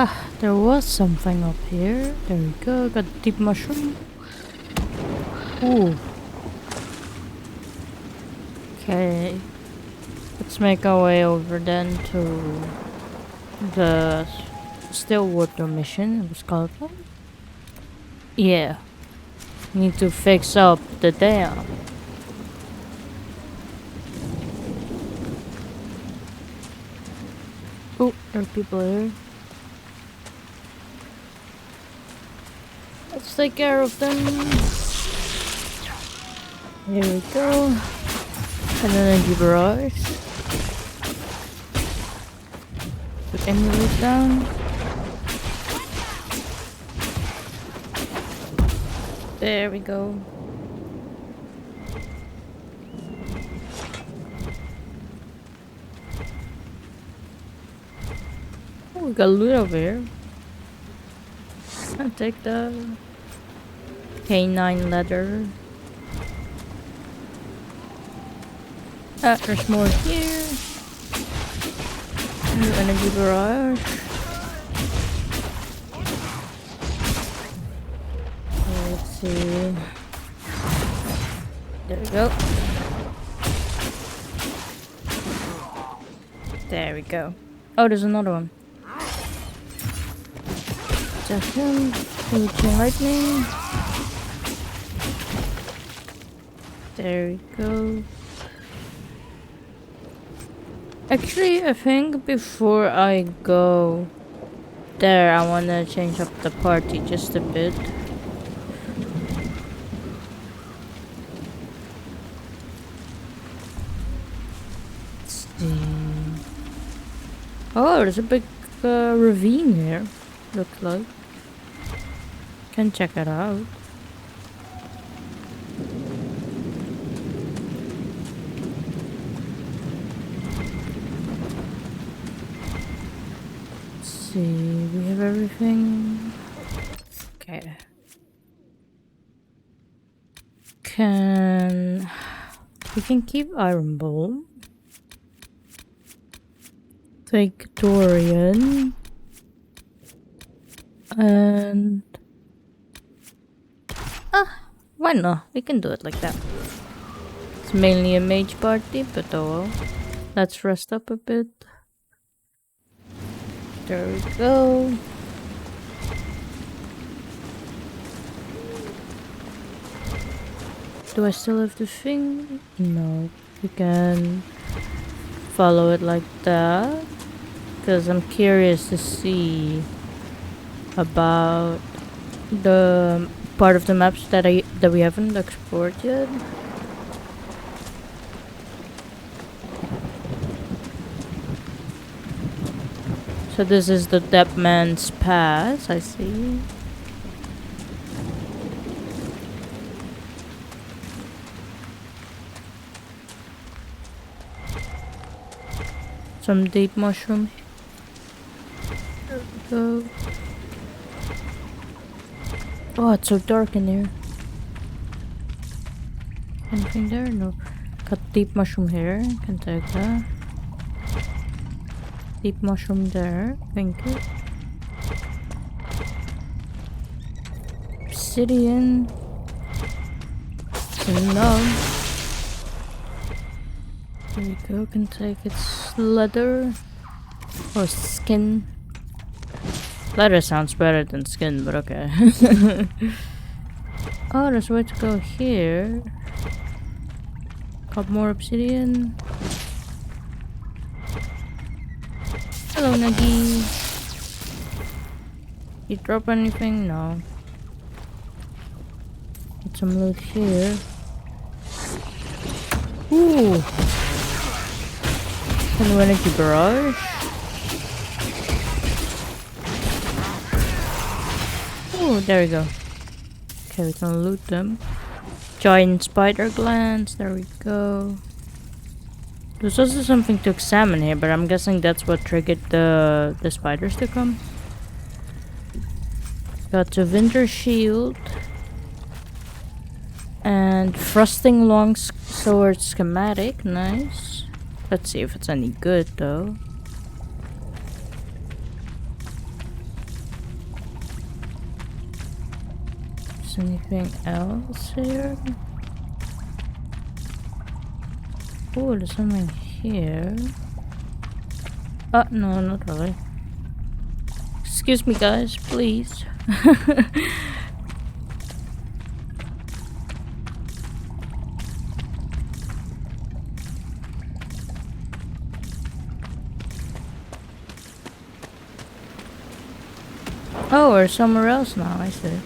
Ah, there was something up here. There we go. Got a deep mushroom. Ooh. Okay. Let's make our way over then to the Stillwater mission. It was called that? Yeah. Need to fix up the dam. Oh, there are people here. Let's take care of them. Here we go. An energy barrage. Put enemies down. There we go. Oh, we got loot over here. I'll take the canine leather. Ah, there's more here. New energy barrage. Let's see. There we go. There we go. Oh, there's another one. Attack him. Chain lightning. There we go. Actually, I think before I go there, I wanna change up the party just a bit. Let's see. Oh, there's a big ravine here. Looks like. Can check it out. See, we have everything. Okay. We can keep Iron Bowl. Take Dorian. And why not? We can do it like that. It's mainly a mage party, but oh well. Let's rest up a bit. There we go. Do I still have the thing? No. We can follow it like that. Because I'm curious to see about the part of the maps that we haven't explored yet. So this is the Dead Man's Pass, I see. Some deep mushroom. There we go. Oh, it's so dark in here. Anything there? No. Got deep mushroom here. Can take that. Deep mushroom there. Thank you. Obsidian. Enough. There we go. Can take its leather. Or skin. Leather sounds better than skin, but okay. Oh, there's a way to go here. Got more obsidian. Hello, Nagi. You drop anything? No. Get some loot here. Ooh. An energy barrage. Oh, there we go. Okay, we can loot them. Giant spider glands. There we go. There's also something to examine here, but I'm guessing that's what triggered the spiders to come. Got the winter shield. And thrusting long sword schematic. Nice. Let's see if it's any good though. Is anything else here? Oh, there's something here. Oh, no, not really. Excuse me, guys, please. Oh, we're somewhere else now, I see.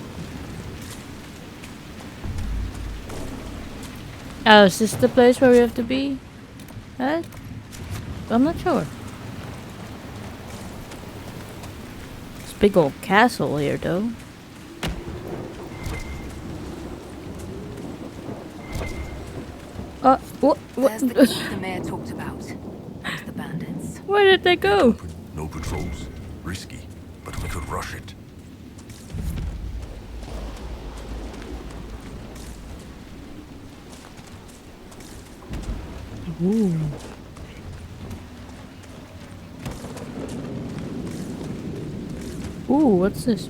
Oh, is this the place where we have to be? What? I'm not sure. It's a big old castle here, though. What? There's the keep the mayor talked about. And the bandits. Where did they go? No patrols. Risky, but we could rush it. Ooh. Ooh, what's this?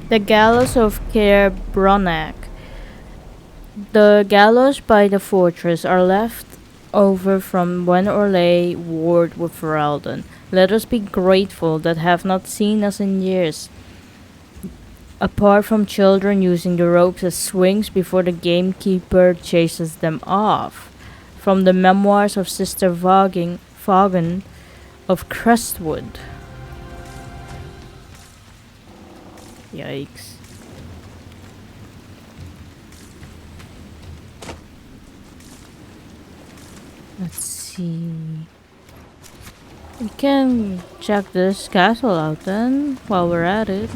The Gallows of Caer Bronac. The gallows by the fortress are left over from when Orlais warred with Warden. Let us be grateful that have not seen us in years. Apart from children using the ropes as swings before the gamekeeper chases them off. From the memoirs of Sister Vaughan of Crestwood. Yikes. Let's see. We can check this castle out then while we're at it.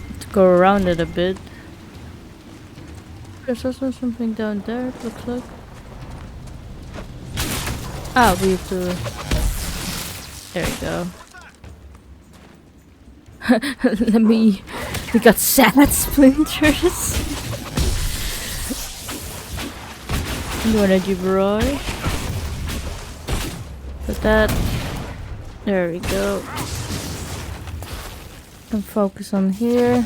Let's go around it a bit. There's also something down there, it looks like. Ah, we have to. There we go. We got sad splinters. Do energy barrage. Put that. There we go. And focus on here.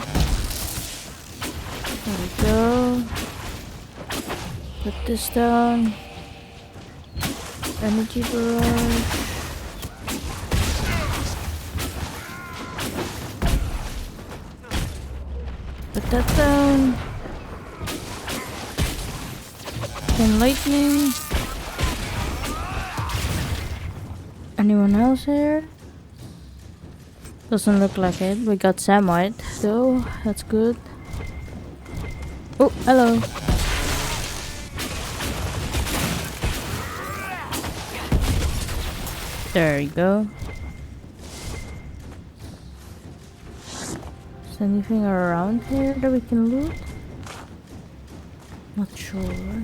There we go. Put this down. Energy barrage. Put that down. Chain lightning. Anyone else here? Doesn't look like it. We got Samite though. That's good. Oh, hello. There you go. Anything around here that we can loot? Not sure.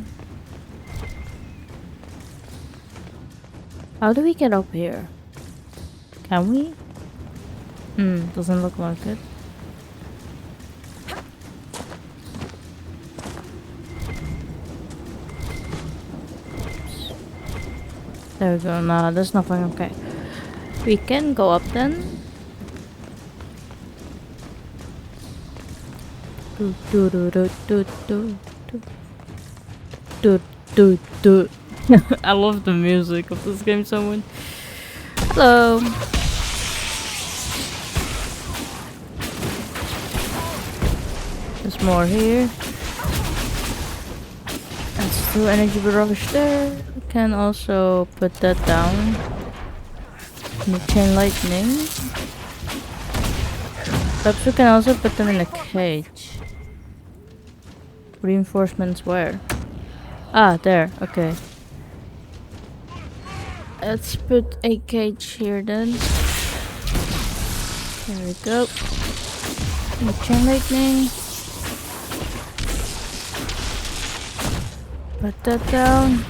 How do we get up here? Can we? Doesn't look like it. Oops. There we go. No, there's nothing. Okay. We can go up then. I love the music of this game so much. Hello. There's more here. That's 2 energy barrage there. We can also put that down. The chain lightning. Perhaps we can also put them in a cage. Reinforcements where? Ah, there. Okay. Let's put a cage here then. There we go. And chain lightning. Put that down.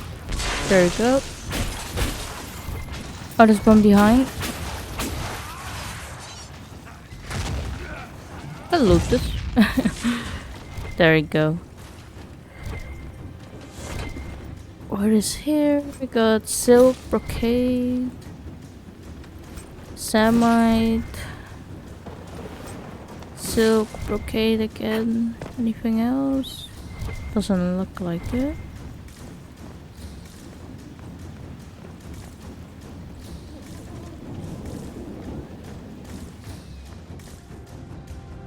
There we go. Oh, there's one behind. I'll loot this. There we go. What is here? We got silk brocade. Samite. Silk, brocade again. Anything else? Doesn't look like it.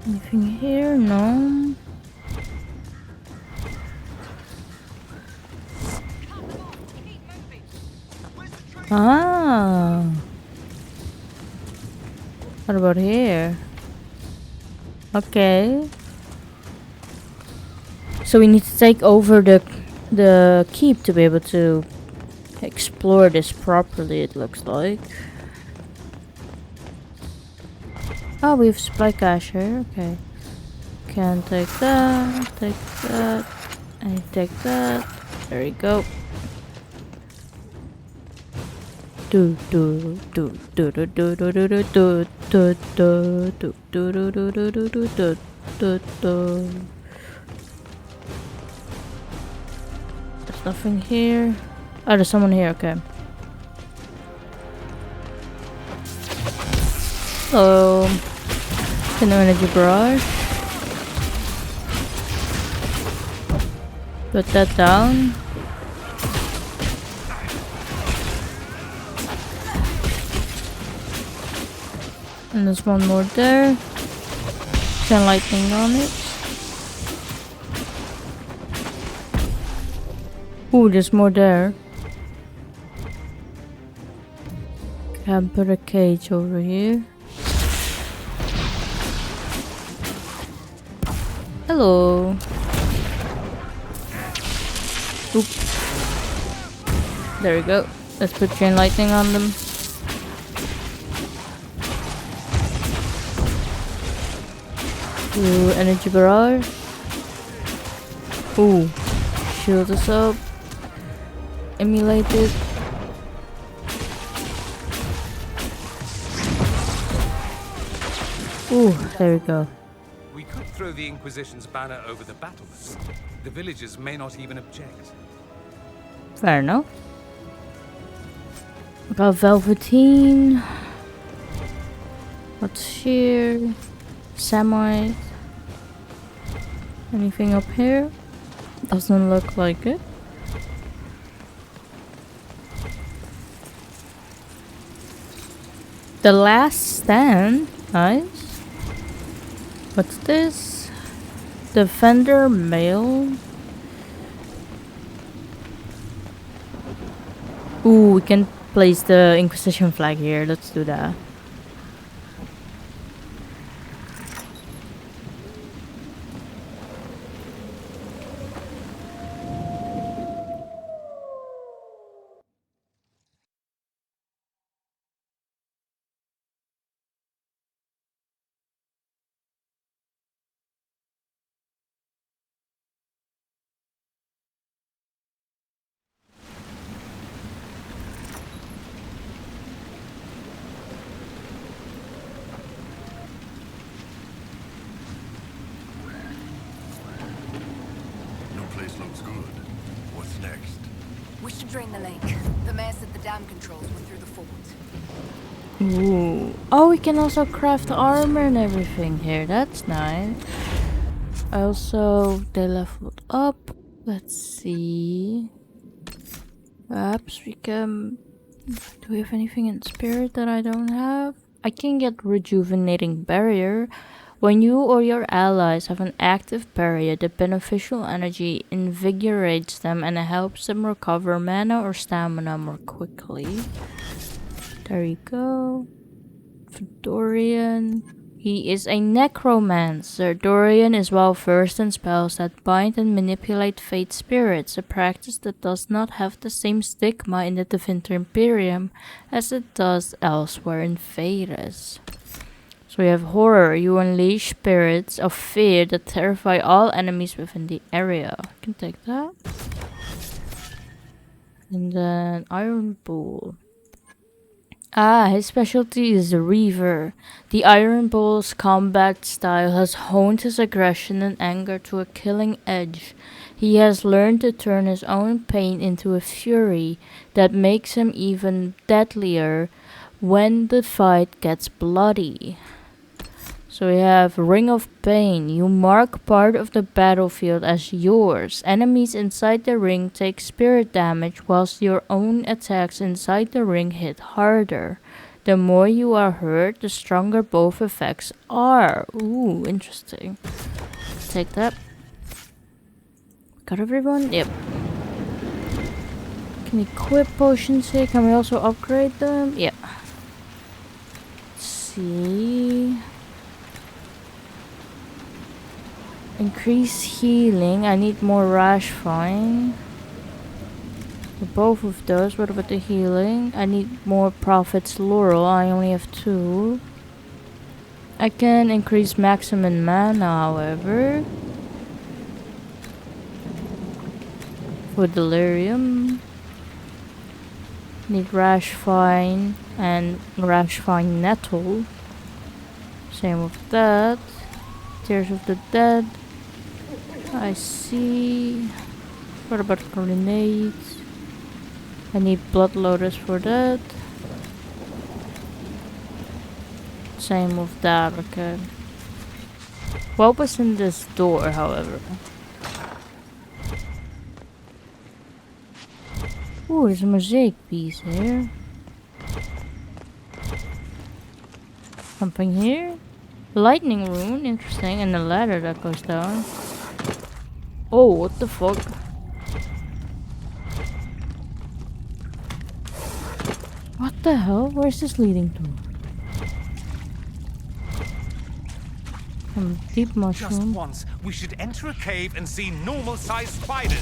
Anything here? No. Ah. What about here? Okay. So we need to take over the keep to be able to explore this properly, it looks like. Oh, we have supply cache here. Okay. Can take that, and take that. There we go. Do do do do do do do do do do do do do do do do do do do do. There's nothing here. Oh, there's someone here. Okay. Hello. Can I energy barrage? Put that down. And there's one more there. Can lightning on it. Ooh, there's more there. Can put a cage over here. Hello. Oop. There we go. Let's put chain lightning on them. Ooh, energy barrage. Ooh. Shield us up. Emulate it. Ooh, there we go. We could throw the Inquisition's banner over the battlements. The villagers may not even object. Fair enough. We got velveteen. What's here? Samite. Anything up here? Doesn't look like it. The last stand. Nice. What's this? Defender mail. Ooh, we can place the Inquisition flag here. Let's do that. Looks good. What's next? We should drain the lake. The mayor said the dam controls were through the fort. Ooh. Oh, we can also craft armor and everything here. That's nice. Also, they leveled up. Let's see. Perhaps we can... Do we have anything in spirit that I don't have? I can get rejuvenating barrier. When you or your allies have an active barrier, the beneficial energy invigorates them and helps them recover mana or stamina more quickly. There you go. For Dorian. He is a necromancer. Dorian is well versed in spells that bind and manipulate fate spirits, a practice that does not have the same stigma in the Divinter Imperium as it does elsewhere in Phaedrus. So we have horror. You unleash spirits of fear that terrify all enemies within the area. I can take that. And then Iron Bull. Ah, his specialty is the Reaver. The Iron Bull's combat style has honed his aggression and anger to a killing edge. He has learned to turn his own pain into a fury that makes him even deadlier when the fight gets bloody. So we have Ring of Pain. You mark part of the battlefield as yours. Enemies inside the ring take spirit damage, whilst your own attacks inside the ring hit harder. The more you are hurt, the stronger both effects are. Ooh, interesting. Take that. Got everyone? Yep. Can equip potions here. Can we also upgrade them? Yeah. Let's see. Increase healing. I need more rash fine. Both of those. What about the healing? I need more Prophet's Laurel. I only have 2. I can increase maximum mana, however. For Delirium. Need Rash Fine and Rash Fine Nettle. Same with that. Tears of the Dead. I see. What about grenades? I need Blood Lotus for that. Same with that, okay. What was in this door, however? Ooh, there's a mosaic piece here. Something here? Lightning rune, interesting, and a ladder that goes down. Oh, what the fuck? What the hell? Where's this leading to? Some deep mushroom. Just once, we should enter a cave and see normal-sized spiders.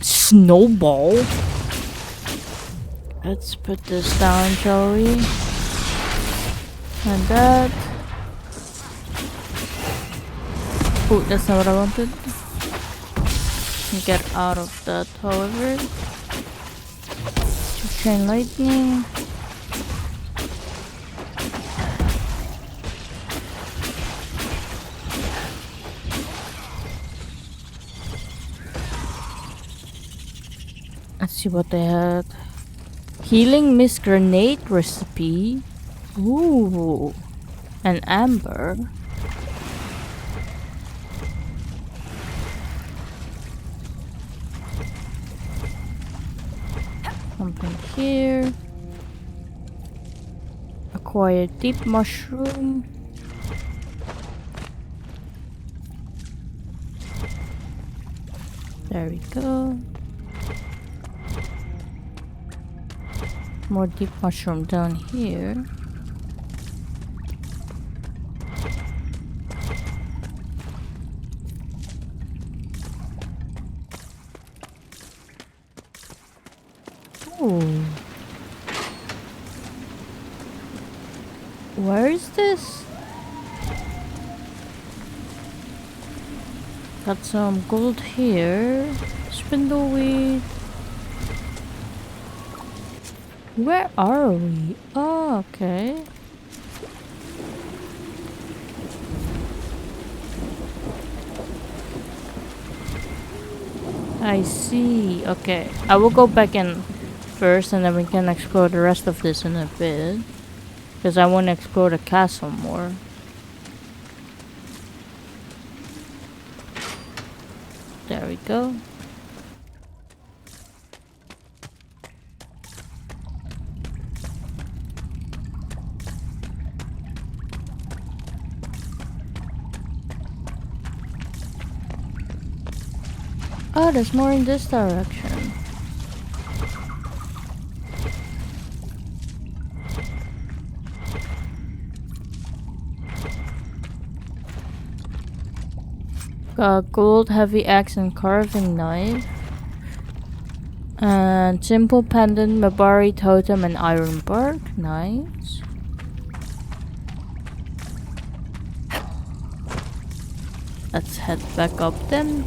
Snowball. Let's put this down, shall we? And that. Oh, that's not what I wanted. Get out of that, however. Chain lightning. Let's see what they had. Healing Mist Grenade recipe. Ooh. An amber. Something here. Acquire deep mushroom. There we go. More deep mushroom down here. Ooh. Where is this? Got some gold here. Spindleweed. Where are we? Oh, okay. I see. Okay. I will go back in first and then we can explore the rest of this in a bit. Because I want to explore the castle more. There we go. Oh, there's more in this direction. Got gold heavy axe and carving knife. And simple pendant, Mabari totem and iron bark. Nice. Let's head back up then.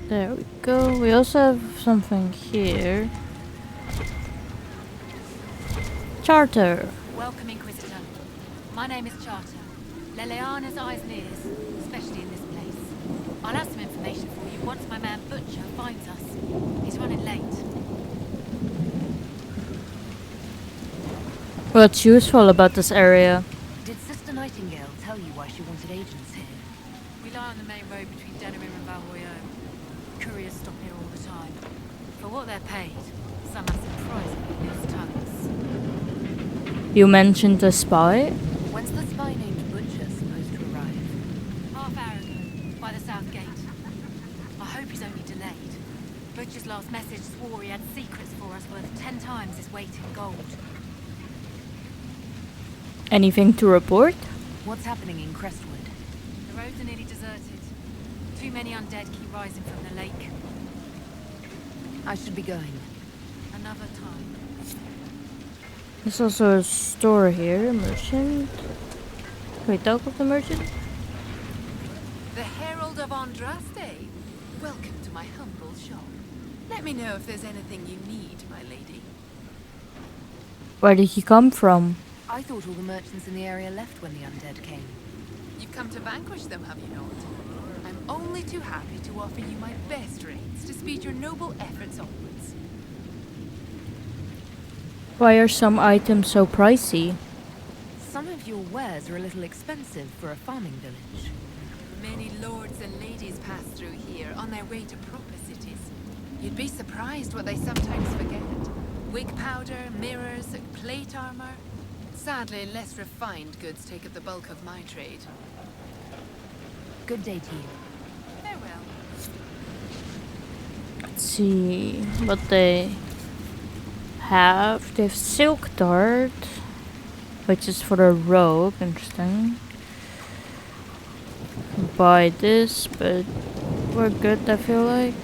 There we go. We also have something here. Charter. Welcome, Inquisitor. My name is Charter. Leleana's eyes and ears, especially in this place. I'll have some information for you once my man Butcher finds us. He's running late. What's useful about this area? Did Sister Nightingale tell you why she wanted agents here? We lie on the main road between Denerim and Valhoyau. Couriers stop here all the time. For what they're paid, some have surprisingly loose tongues. You mentioned a spy? When's the spy named Butcher supposed to arrive? Half hour ago, by the south gate. I hope he's only delayed. Butcher's last message swore he had secrets for us worth 10 times his weight in gold. Anything to report? What's happening in Crestwood? The roads are nearly deserted. Too many undead keep rising from the lake. I should be going. Another time. There's also a store here, merchant. Can we talk with the merchant? The Herald of Andraste. Welcome to my humble shop. Let me know if there's anything you need, my lady. Where did he come from? I thought all the merchants in the area left when the undead came. You've come to vanquish them, have you not? I'm only too happy to offer you my best rates to speed your noble efforts onwards. Why are some items so pricey? Some of your wares are a little expensive for a farming village. Many lords and ladies pass through here on their way to proper cities. You'd be surprised what they sometimes forget. Wig powder, mirrors, plate armor. Sadly, less refined goods take up the bulk of my trade. Good day to you. Farewell. Let's see what they have. They have silk dart, which is for the rogue. Interesting. Buy this, but we're good, I feel like.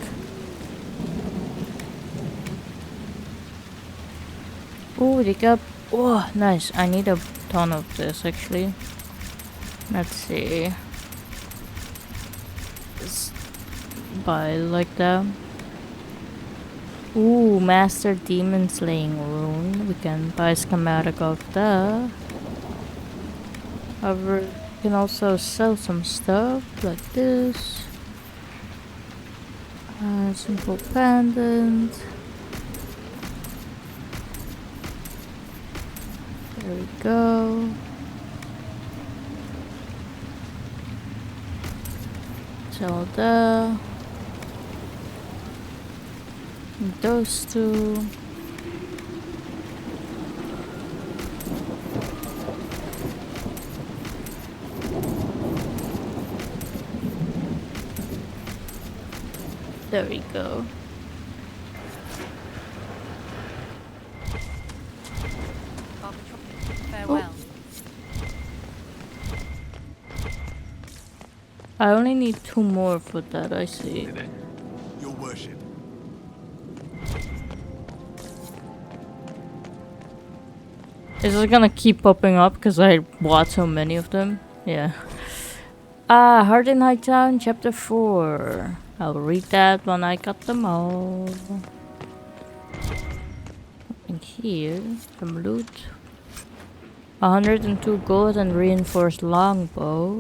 Oh, they got. Oh, nice. I need a ton of this actually. Let's see. Just buy like that. Ooh, Master Demon Slaying Rune. We can buy a schematic of that. However, we can also sell some stuff like this. Simple pendant. There we go. Sell that. Those two. There we go. Farewell. I only need 2 more for that, I see. Your worship. Is it gonna keep popping up because I bought so many of them? Yeah. Heart in Hightown, chapter 4. I'll read that when I got them all. And here, some loot. 102 gold and reinforced longbow.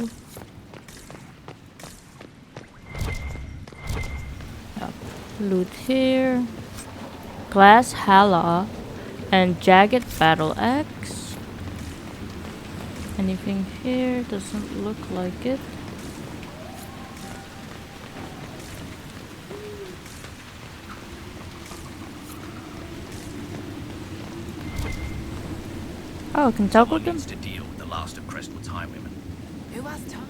Yep. Loot here. Glass Hala and jagged battle axe. Anything here? Doesn't look like it. Oh, I can talk with them? Needs to deal with the last of Crestwood's highwaymen. Who has time?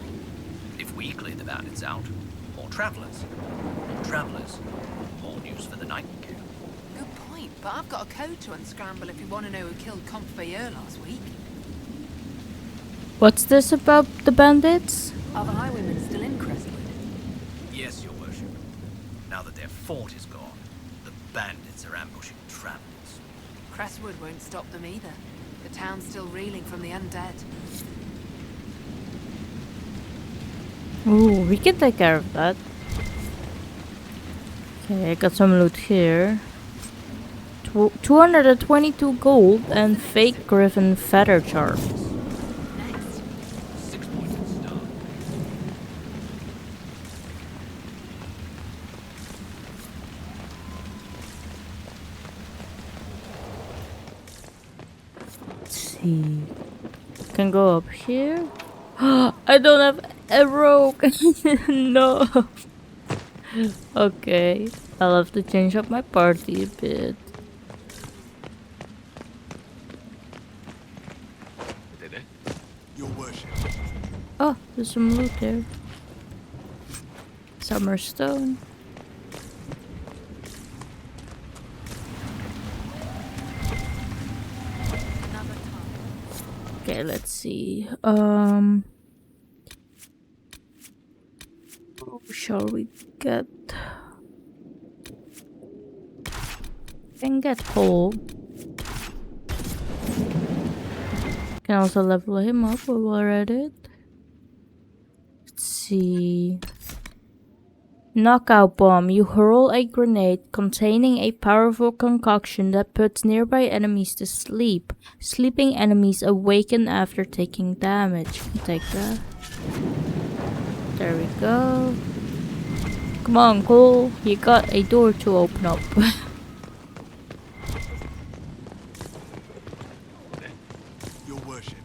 If we clear the bandits out, more travellers. More travellers, more news for the Nightingale. Good point, but I've got a code to unscramble if you want to know who killed Corypheus last week. What's this about the bandits? Are the highwaymen still in Crestwood? Yes, your worship. Now that their fort is gone, the bandits are ambushing travellers. Crestwood won't stop them either. The town's still reeling from the undead. Ooh, we can take care of that. Okay, I got some loot here. 222 gold and fake griffin feather charms. Next. 6-pointed star. Let's see. Can go up here. I don't have a rope. No. Okay, I'll have to change up my party a bit. Your worship. Oh, there's some loot there. Summer stone. Another time. Okay, let's see. Shall we get? Can get whole. Can also level him up while we're at it. Let's see. Knockout bomb. You hurl a grenade containing a powerful concoction that puts nearby enemies to sleep. Sleeping enemies awaken after taking damage. Take that. There we go. Come on, Cole. You got a door to open up. Your worship.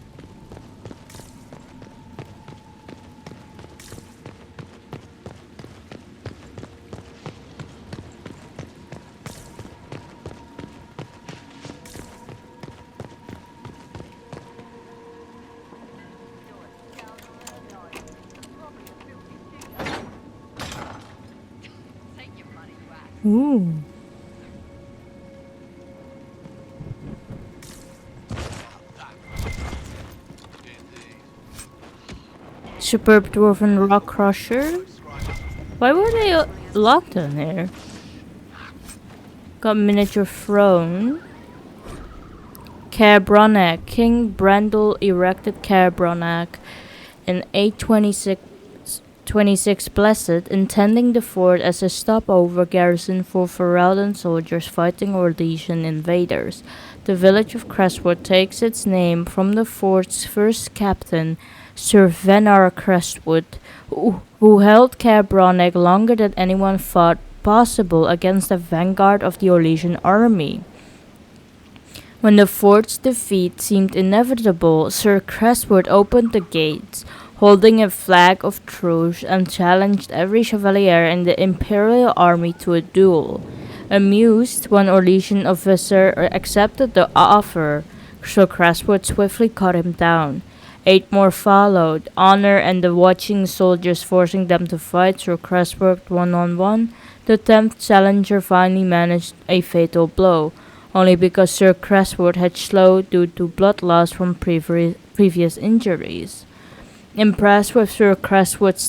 Ooh. Superb dwarven rock crusher. Why were they locked in there? Got miniature throne. Cabronac. King Brandel erected Cabronac in 826 Blessed, intending the fort as a stopover garrison for Ferelden soldiers fighting Orlesian invaders. The village of Crestwood takes its name from the fort's first captain, Sir Venar Crestwood, who held Cabronac longer than anyone thought possible against the vanguard of the Orlesian army. When the fort's defeat seemed inevitable, Sir Crestwood opened the gates, holding a flag of truce, and challenged every chevalier in the imperial army to a duel. Amused, one Orlesian officer accepted the offer. Sir Crestwood swiftly cut him down. 8 more followed, Honor and the watching soldiers forcing them to fight Sir Crestwood one-on-one. The 10th challenger finally managed a fatal blow, only because Sir Crestwood had slowed due to blood loss from previous injuries. Impressed with Sir Crestwood's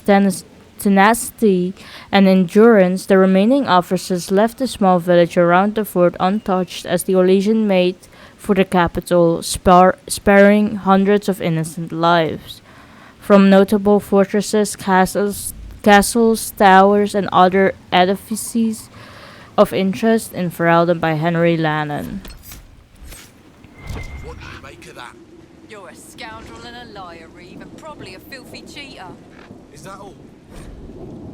tenacity and endurance, the remaining officers left the small village around the fort untouched as the Orlesian made for the capital, sparing hundreds of innocent lives. From notable fortresses, castles, towers, and other edifices of interest in Ferelden by Henry Lannon. What do you make of that? You're a scoundrel and a liar, Reeve, and probably a filthy cheater. Is that all?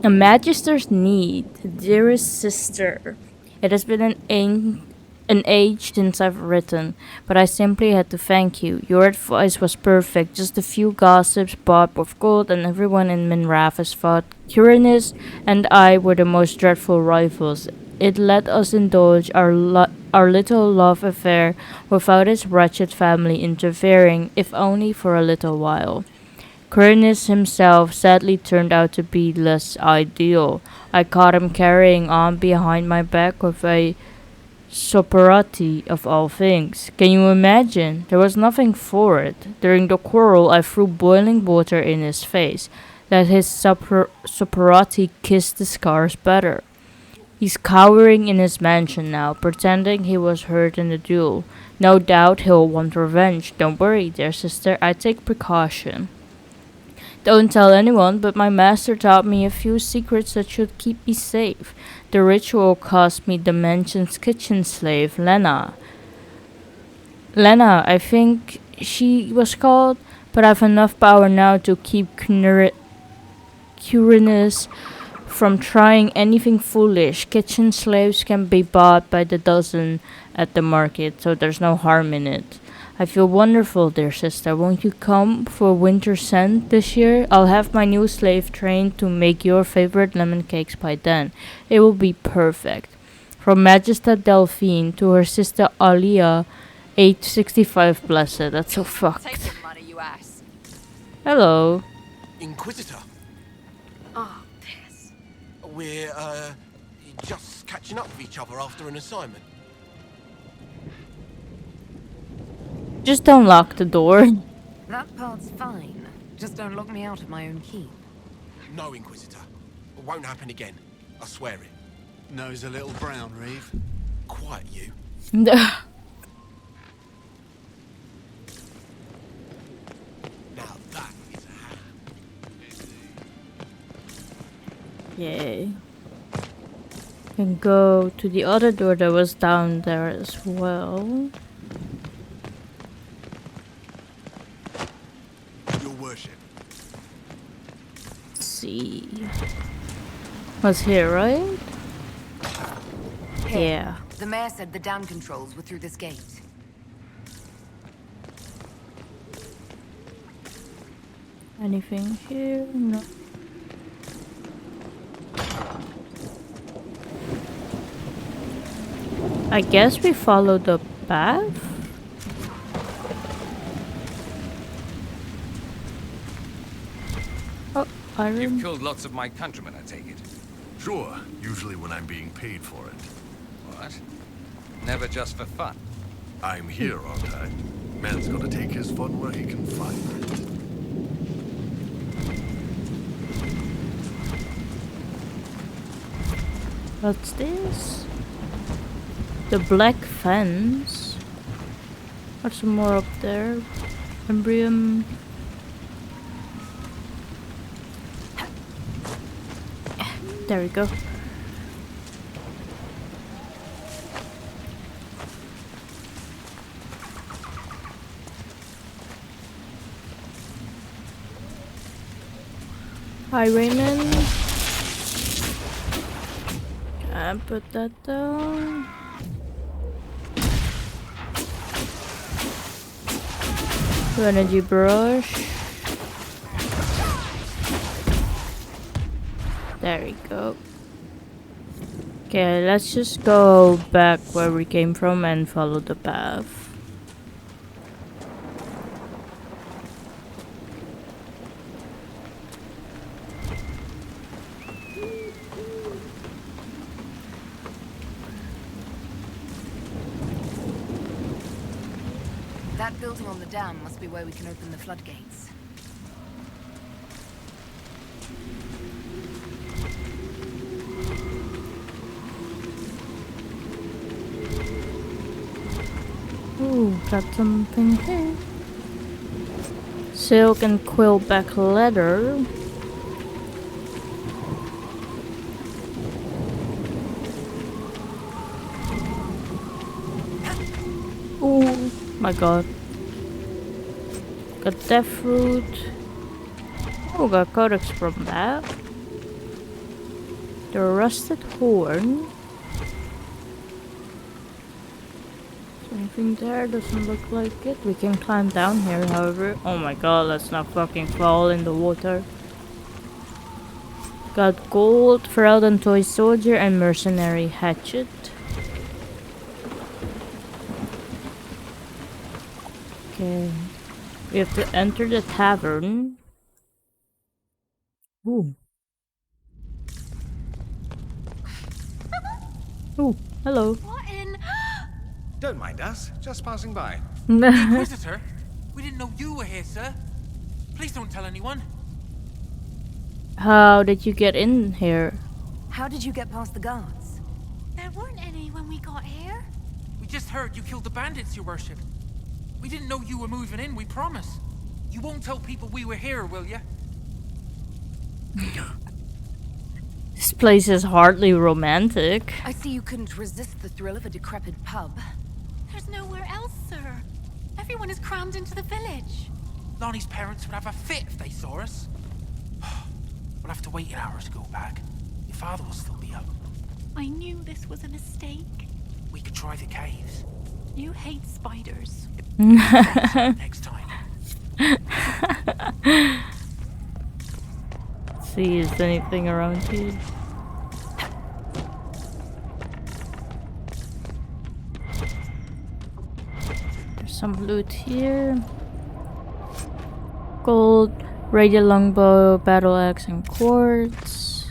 A Magister's need, dearest sister. It has been an age since I've written, but I simply had to thank you. Your advice was perfect. Just a few gossips bought with gold, and everyone in Minrathous thought Corypheus and I were the most dreadful rivals. It let us indulge our little love affair without his wretched family interfering, if only for a little while. Corypheus himself sadly turned out to be less ideal. I caught him carrying on behind my back with a Soparati of all things. Can you imagine? There was nothing for it. During the quarrel, I threw boiling water in his face. Let his Soparati kiss the scars better. He's cowering in his mansion now, pretending he was hurt in the duel. No doubt he'll want revenge. Don't worry, dear sister, I take precaution. Don't tell anyone, but my master taught me a few secrets that should keep me safe. The ritual cost me the mansion's kitchen slave, Lena. Lena, I think she was called, but I've enough power now to keep Quirinus from trying anything foolish. Kitchen slaves can be bought by the dozen at the market, so there's no harm in it. I feel wonderful, dear sister. Won't you come for winter scent this year? I'll have my new slave trained to make your favorite lemon cakes by then. It will be perfect. From Magista Delphine to her sister Alia, age 65 blessed. That's so fucked. Take your money, you ass. Hello. Inquisitor, Oh, piss. we're, just catching up with each other after an assignment. Just don't lock the door. That part's fine. Just don't lock me out of my own keep. No, Inquisitor. It won't happen again. I swear it. Nose a little brown, Reeve. Quiet, you. Yeah. Now that is a hand. Yay. Can go to the other door that was down there as well. Your worship. Let's see. Was here, right? Here. Yeah. The mayor said the dam controls were through this gate. Anything here? No. I guess we follow the path. Oh, You've iron. killed lots of my countrymen, I take it. Sure, usually when I'm being paid for it. What? Never just for fun. I'm here, aren't I? Man's gotta take his fun where he can find it. What's this? The black fence. What's some more up there? Embrium. There we go. Hi, Raymond. Can put that down. Energy brush. There we go. Okay, let's just go back where we came from and follow the path. That building on the dam must be where we can open the floodgates. Ooh, got something here. Silk and quill back leather. Oh my god. Got death fruit. Oh, got codex from that. The rusted horn. Anything there? Doesn't look like it. We can climb down here, however. Oh my god, let's not fucking fall in the water. Got gold, Ferelden toy soldier, and mercenary hatchet. Okay. We have to enter the tavern. Ooh. Ooh, hello. What in? Don't mind us, just passing by. Inquisitor? We didn't know you were here, sir. Please don't tell anyone. How did you get in here? How did you get past the guards? There weren't any when we got here. We just heard you killed the bandits, your worship. We didn't know you were moving in, we promise. You won't tell people we were here, will you? This place is hardly romantic. I see you couldn't resist the thrill of a decrepit pub. There's nowhere else, sir. Everyone is crammed into the village. Lonnie's parents would have a fit if they saw us. We'll have to wait an hour to go back. Your father will still be up. I knew this was a mistake. We could try the caves. You hate spiders. Next time. See, is there anything around here? There's some loot here. Gold, radial longbow, battle axe, and quartz.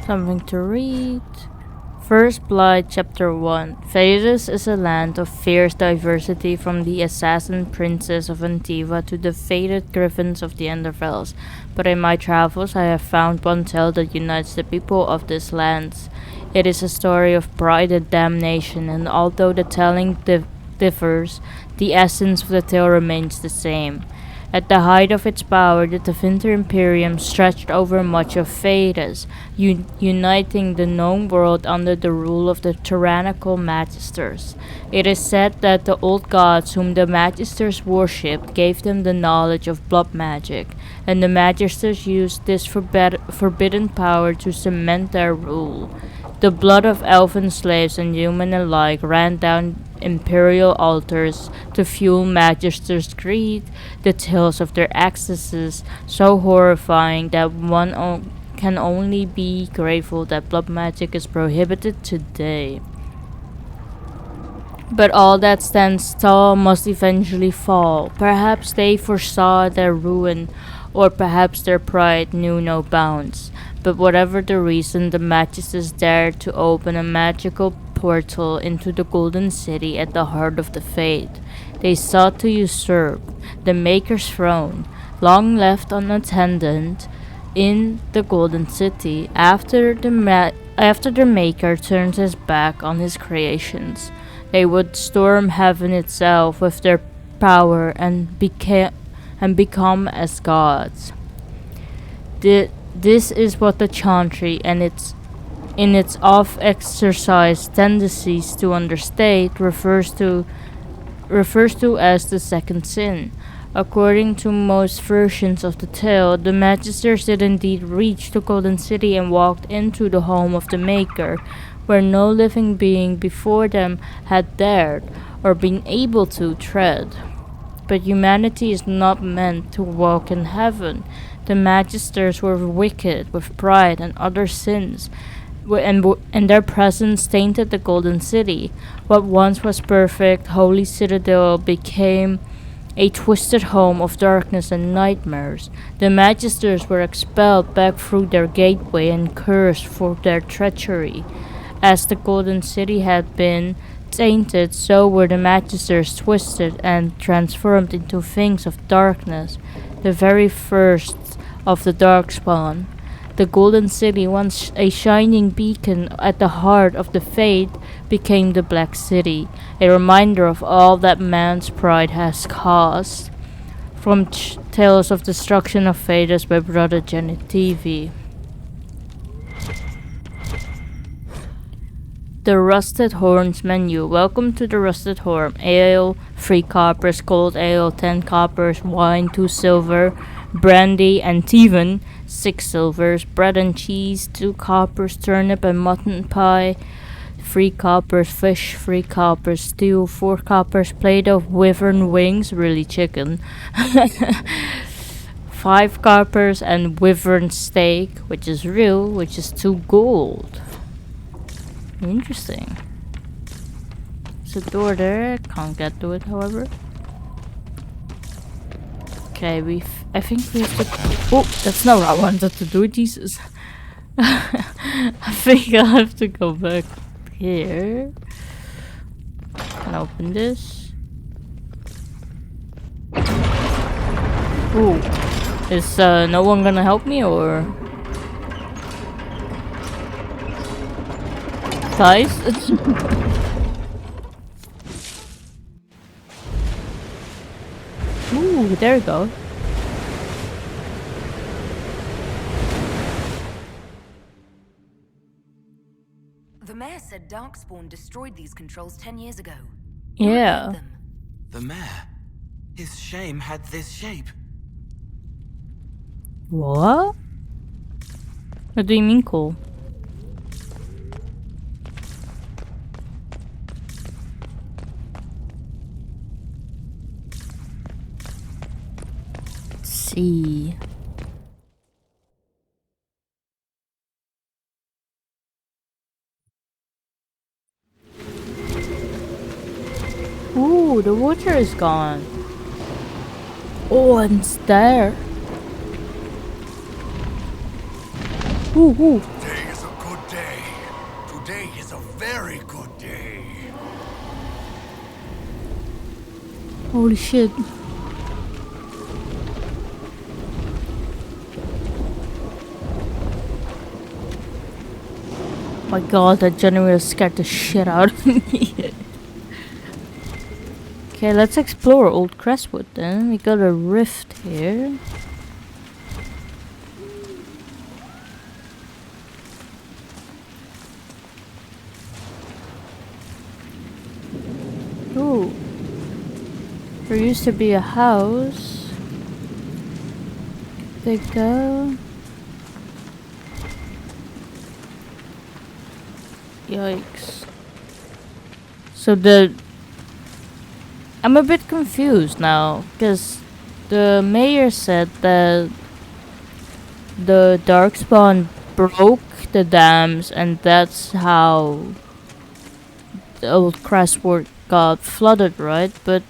Something to read. First Blood, Chapter 1. Thedas is a land of fierce diversity, from the assassin princess of Antiva to the fated griffins of the Enderfells. But in my travels I have found one tale that unites the people of these lands. It is a story of pride and damnation, and although the telling differs, the essence of the tale remains the same. At the height of its power, the Tevinter Imperium stretched over much of Thedas, uniting the known world under the rule of the tyrannical Magisters. It is said that the old gods whom the Magisters worshipped gave them the knowledge of blood magic, and the Magisters used this forbidden power to cement their rule. The blood of elven slaves and human alike ran down imperial altars to fuel Magisters' greed, the tales of their excesses so horrifying that one can only be grateful that blood magic is prohibited today. But all that stands tall must eventually fall. Perhaps they foresaw their ruin, or perhaps their pride knew no bounds. But whatever the reason, the Magisters dared to open a magical portal into the Golden City at the heart of the Fate. They sought to usurp the Maker's throne, long left unattended in the Golden City after the Maker turned his back on his creations. They would storm heaven itself with their power and become as gods. This is what the Chantry and in its off-exercised tendencies to understate refers to as the second sin. According to most versions of the tale, the Magisters did indeed reach the Golden City and walked into the home of the Maker, where no living being before them had dared or been able to tread. But humanity is not meant to walk in heaven. The Magisters were wicked with pride and other sins, and their presence tainted the Golden City. What once was perfect, holy citadel became a twisted home of darkness and nightmares. The Magisters were expelled back through their gateway and cursed for their treachery. As the Golden City had been tainted, so were the Magisters twisted and transformed into things of darkness, the very first of the Darkspawn. The Golden City, once a shining beacon at the heart of the Fate, became the Black City, a reminder of all that man's pride has caused. From Tales of Destruction of Thedas by Brother Genitivi. The Rusted Horns menu. Welcome to the Rusted Horn. Ale, 3 coppers. Cold ale, 10 coppers. Wine, 2 silver. Brandy and Teven, 6 silvers. Bread and cheese, 2 coppers. Turnip and mutton pie, 3 coppers. Fish, 3 coppers. Stew, 4 coppers. Plate of wyvern wings, really chicken. 5 coppers. And wyvern steak, which is real, which is 2 gold. Interesting. There's a door there. Can't get to it, however. Okay, I think we have to. Oh, that's not what I wanted to do. Jesus. I think I'll have to go back here and open this. Ooh, is no one gonna help me or? Guys? Ooh, there we go. mayor said Darkspawn destroyed these controls 10 years ago. Yeah. The mayor? His shame had this shape. What? What do you mean, cool? Let's see. Ooh, the water is gone. Oh, and it's there. Ooh, ooh. Today is a good day. Today is a very good day. Holy shit. My god, that generator scared the shit out of me. Okay, let's explore Old Crestwood then. We got a rift here. Ooh. There used to be a house. There we go. Yikes. So I'm a bit confused now, because the mayor said that the Darkspawn broke the dams and that's how the Old Crestwood got flooded, right? But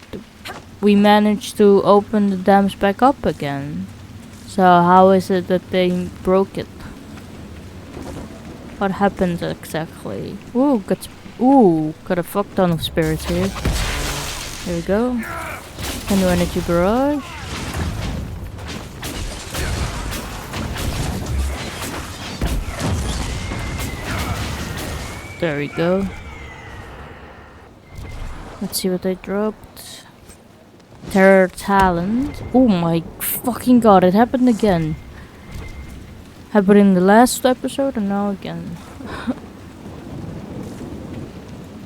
we managed to open the dams back up again. So how is it that they broke it? What happened exactly? Ooh, got a fuck ton of spirits here. There we go. Can do energy barrage. There we go. Let's see what they dropped. Terror Talent. Oh my fucking god, it happened again. Happened in the last episode and now again.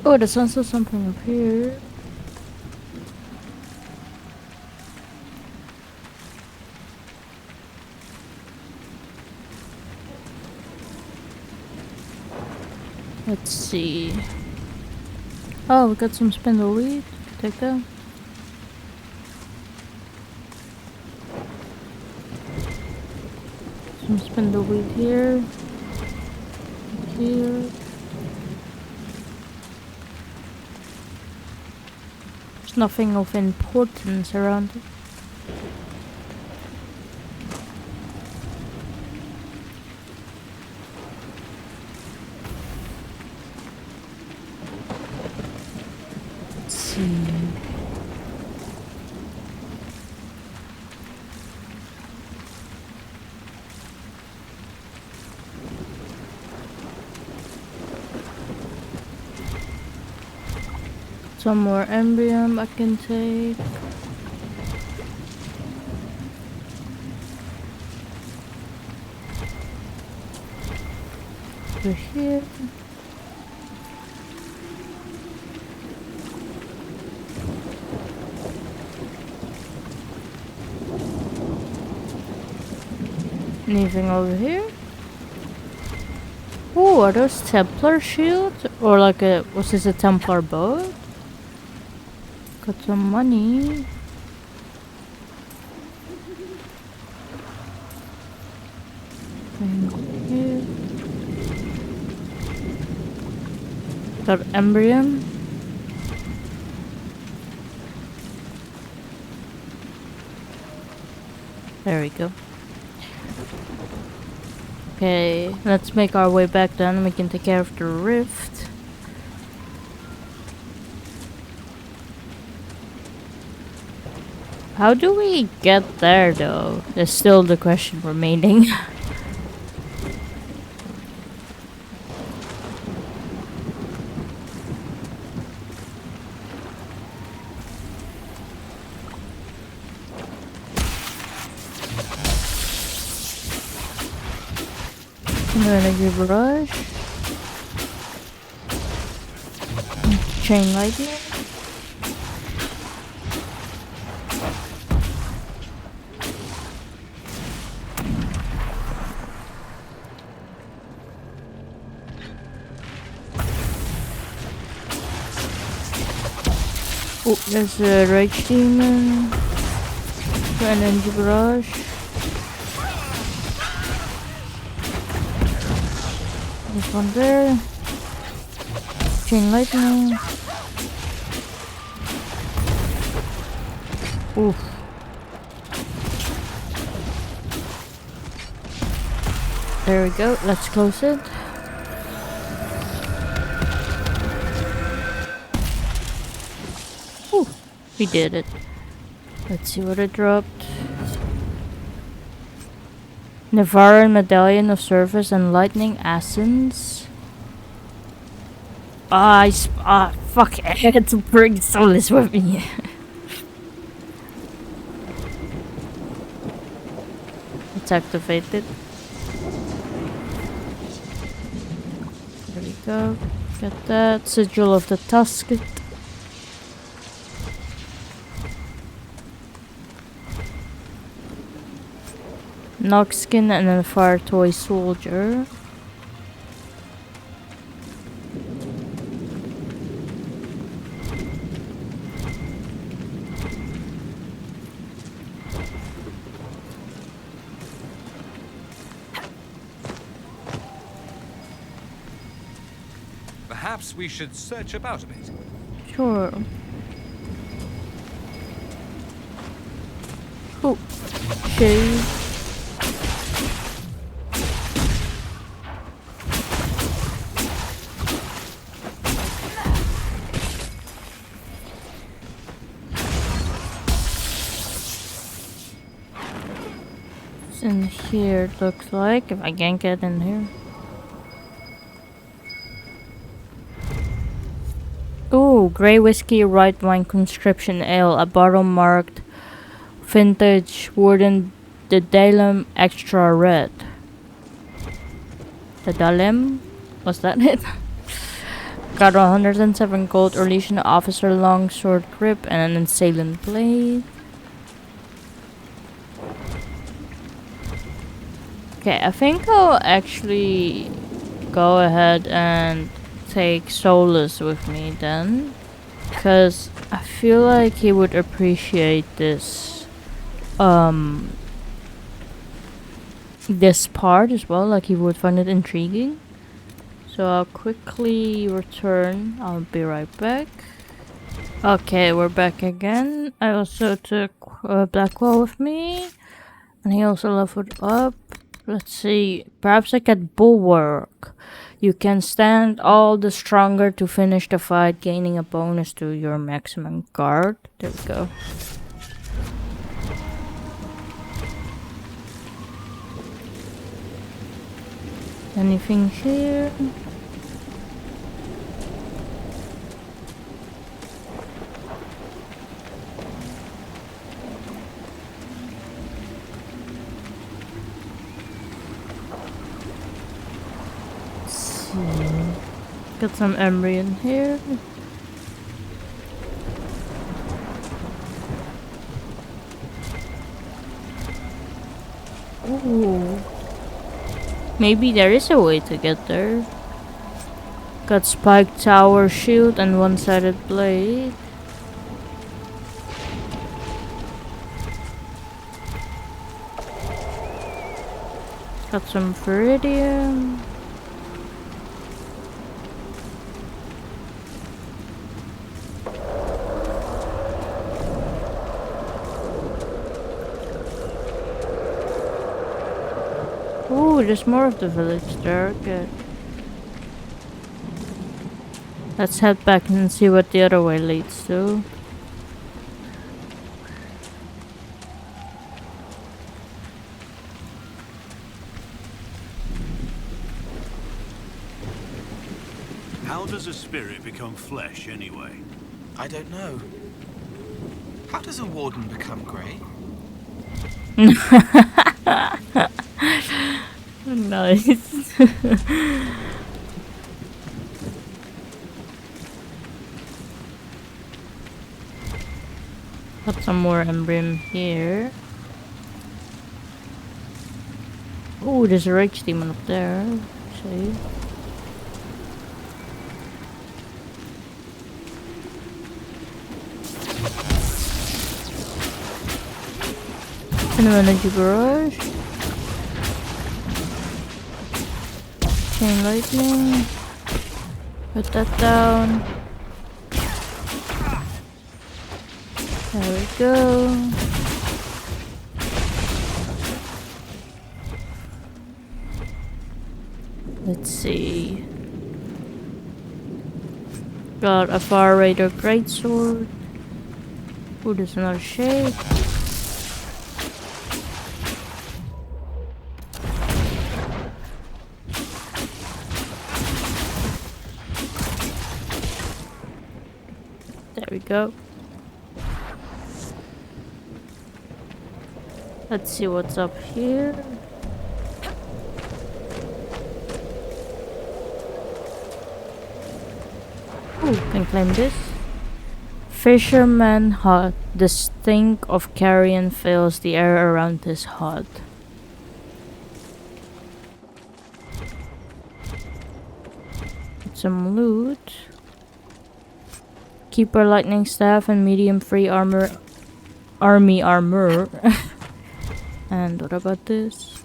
Oh, there's also something up here. Let's see. Oh, we got some spindleweed. Take that. Some spindleweed here. Here. There's nothing of importance around it. Let's see. Some more embryon I can take. Over here. Anything over here? Oh, are those Templar shields? Or like a, was this a Templar bow? Got some money. And here. Got embryon. There we go. Okay, let's make our way back then. We can take care of the rift. How do we get there though? There's still the question remaining. I'm gonna give a rush. chain lightning. Oh, there's a rage demon. An energy barrage. There's one there. Chain lightning. Oof. There we go. Let's close it. Ooh, we did it. Let's see what it dropped. Nevaran Medallion of Service and Lightning Essence. Fuck, I had to bring Solus with me. Let's activate it. There we go. Get that. Sigil of the Tusked. Nogskin and a Fire Toy Soldier. Perhaps we should search about a bit. Sure. Oh, shade. In here, it looks like, if I can get in here. Ooh, grey whiskey, white wine, conscription ale, a bottle marked vintage Warden, the Dalem extra red. The Dalem? Was that it? Got 107 gold, Orlesian officer, longsword grip, and an assailant blade. Okay, I think I'll actually go ahead and take Solus with me then, because I feel like he would appreciate this this part as well, like he would find it intriguing. So I'll quickly return. I'll be right back. Okay, we're back again. I also took Blackwell with me, and he also leveled up. Let's see, perhaps I get Bulwark. You can stand all the stronger to finish the fight, gaining a bonus to your maximum guard. There we go. Anything here? Got some emery in here. Ooh. Maybe there is a way to get there. Got spiked tower shield and one-sided blade. Got some Viridium. Ooh, there's more of the village there. Good. Let's head back and see what the other way leads to. How does a spirit become flesh, anyway? I don't know. How does a warden become grey? Nice. more emblem here. Oh, there's a rage demon up there. See? And an energy barrage. Chain lightning. Put that down. There we go. Let's see. Got a Far Raider greatsword. Oh, there's another shade. There we go. Let's see what's up here. Ooh, can claim this. Fisherman hut. The stink of carrion fills the air around this hut. Get some loot. Keeper lightning staff and medium free armor. Army armor. And what about this?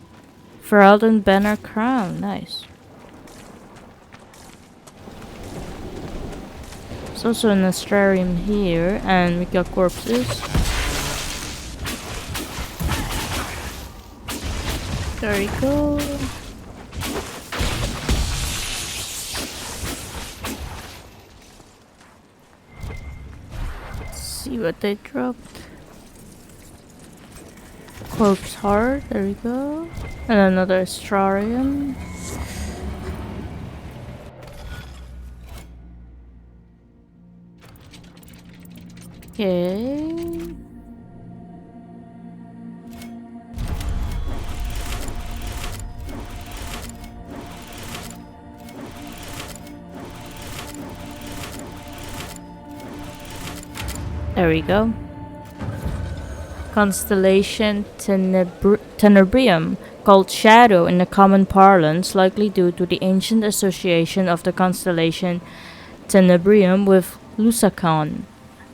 Ferelden banner crown. Nice. There's also an astrarium here, and we got corpses. There we go. Let's see what they dropped. Corpse heart, there we go. And another astrarium. Okay. There we go. Constellation Tenebrium, called Shadow in the common parlance, likely due to the ancient association of the constellation Tenebrium with Lusakon,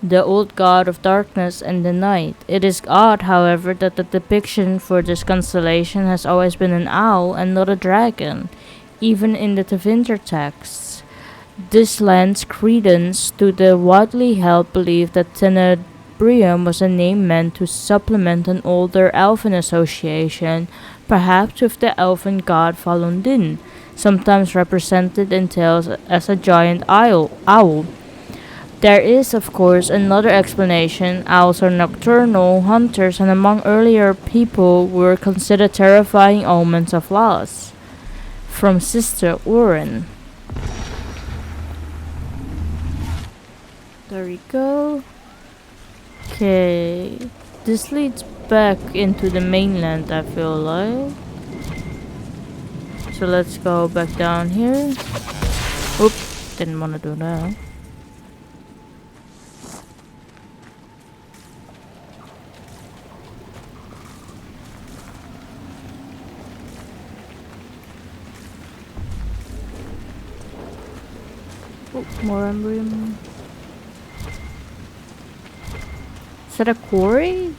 the old god of darkness and the night. It is odd, however, that the depiction for this constellation has always been an owl and not a dragon, even in the Tevinter texts. This lends credence to the widely held belief that Tenebrium was a name meant to supplement an older elfin association, perhaps with the elfin god Falundin, sometimes represented in tales as a giant owl. There is, of course, another explanation. Owls are nocturnal hunters, and among earlier people were considered terrifying omens of loss. From Sister Warden. There we go. Okay, this leads back into the mainland, I feel like. So let's go back down here. Oop, didn't want to do that. Oh, more emblem. Is that a quarry?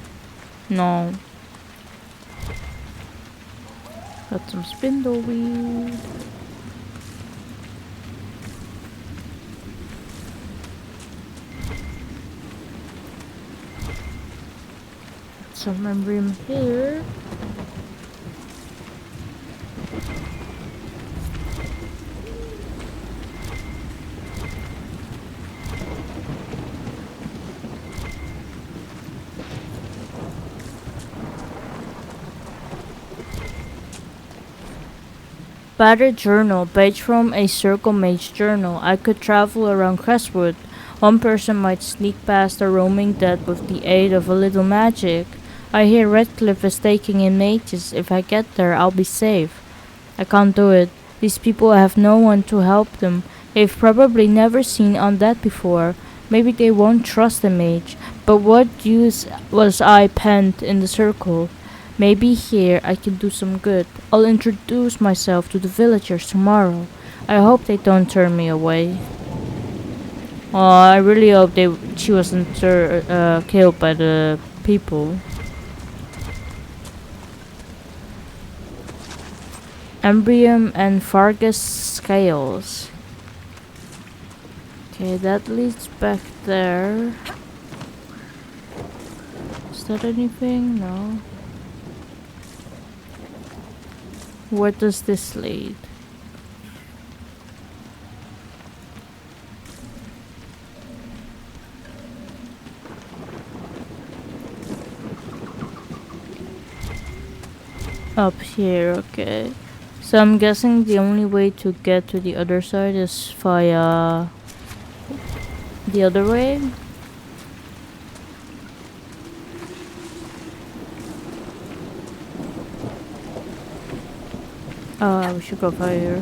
No. Got some spindleweed. Some emblem here. Battered journal, page from a circle mage journal. I could travel around Crestwood. One person might sneak past a roaming dead with the aid of a little magic. I hear Redcliffe is taking in mages. If I get there, I'll be safe. I can't do it. These people have no one to help them. They've probably never seen undead before. Maybe they won't trust the mage. But what use was I penned in the circle? Maybe here I can do some good. I'll introduce myself to the villagers tomorrow. I hope they don't turn me away. Oh, I really hope she wasn't killed by the people. Embryon and Fargus scales. Okay, that leads back there. Is that anything? No. Where does this lead? Up here, okay. So I'm guessing the only way to get to the other side is via the other way. We should go via here.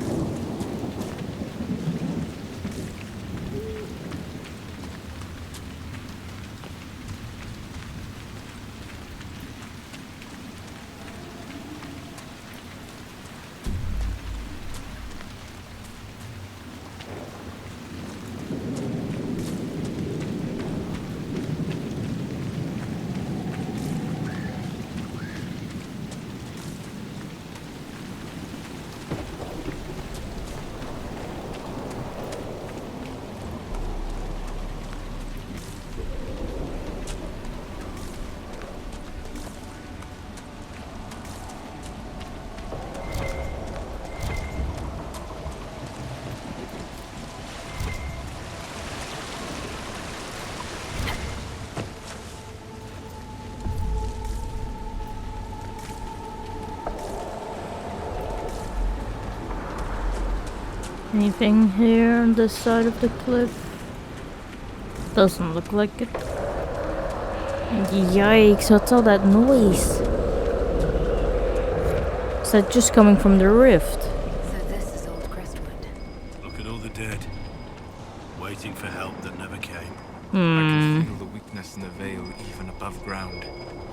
Anything here on this side of the cliff? Doesn't look like it. Yikes, what's all that noise? Is that just coming from the rift? So this is old Crestwood. Look at all the dead. Waiting for help that never came. I can feel the weakness in the veil even above ground.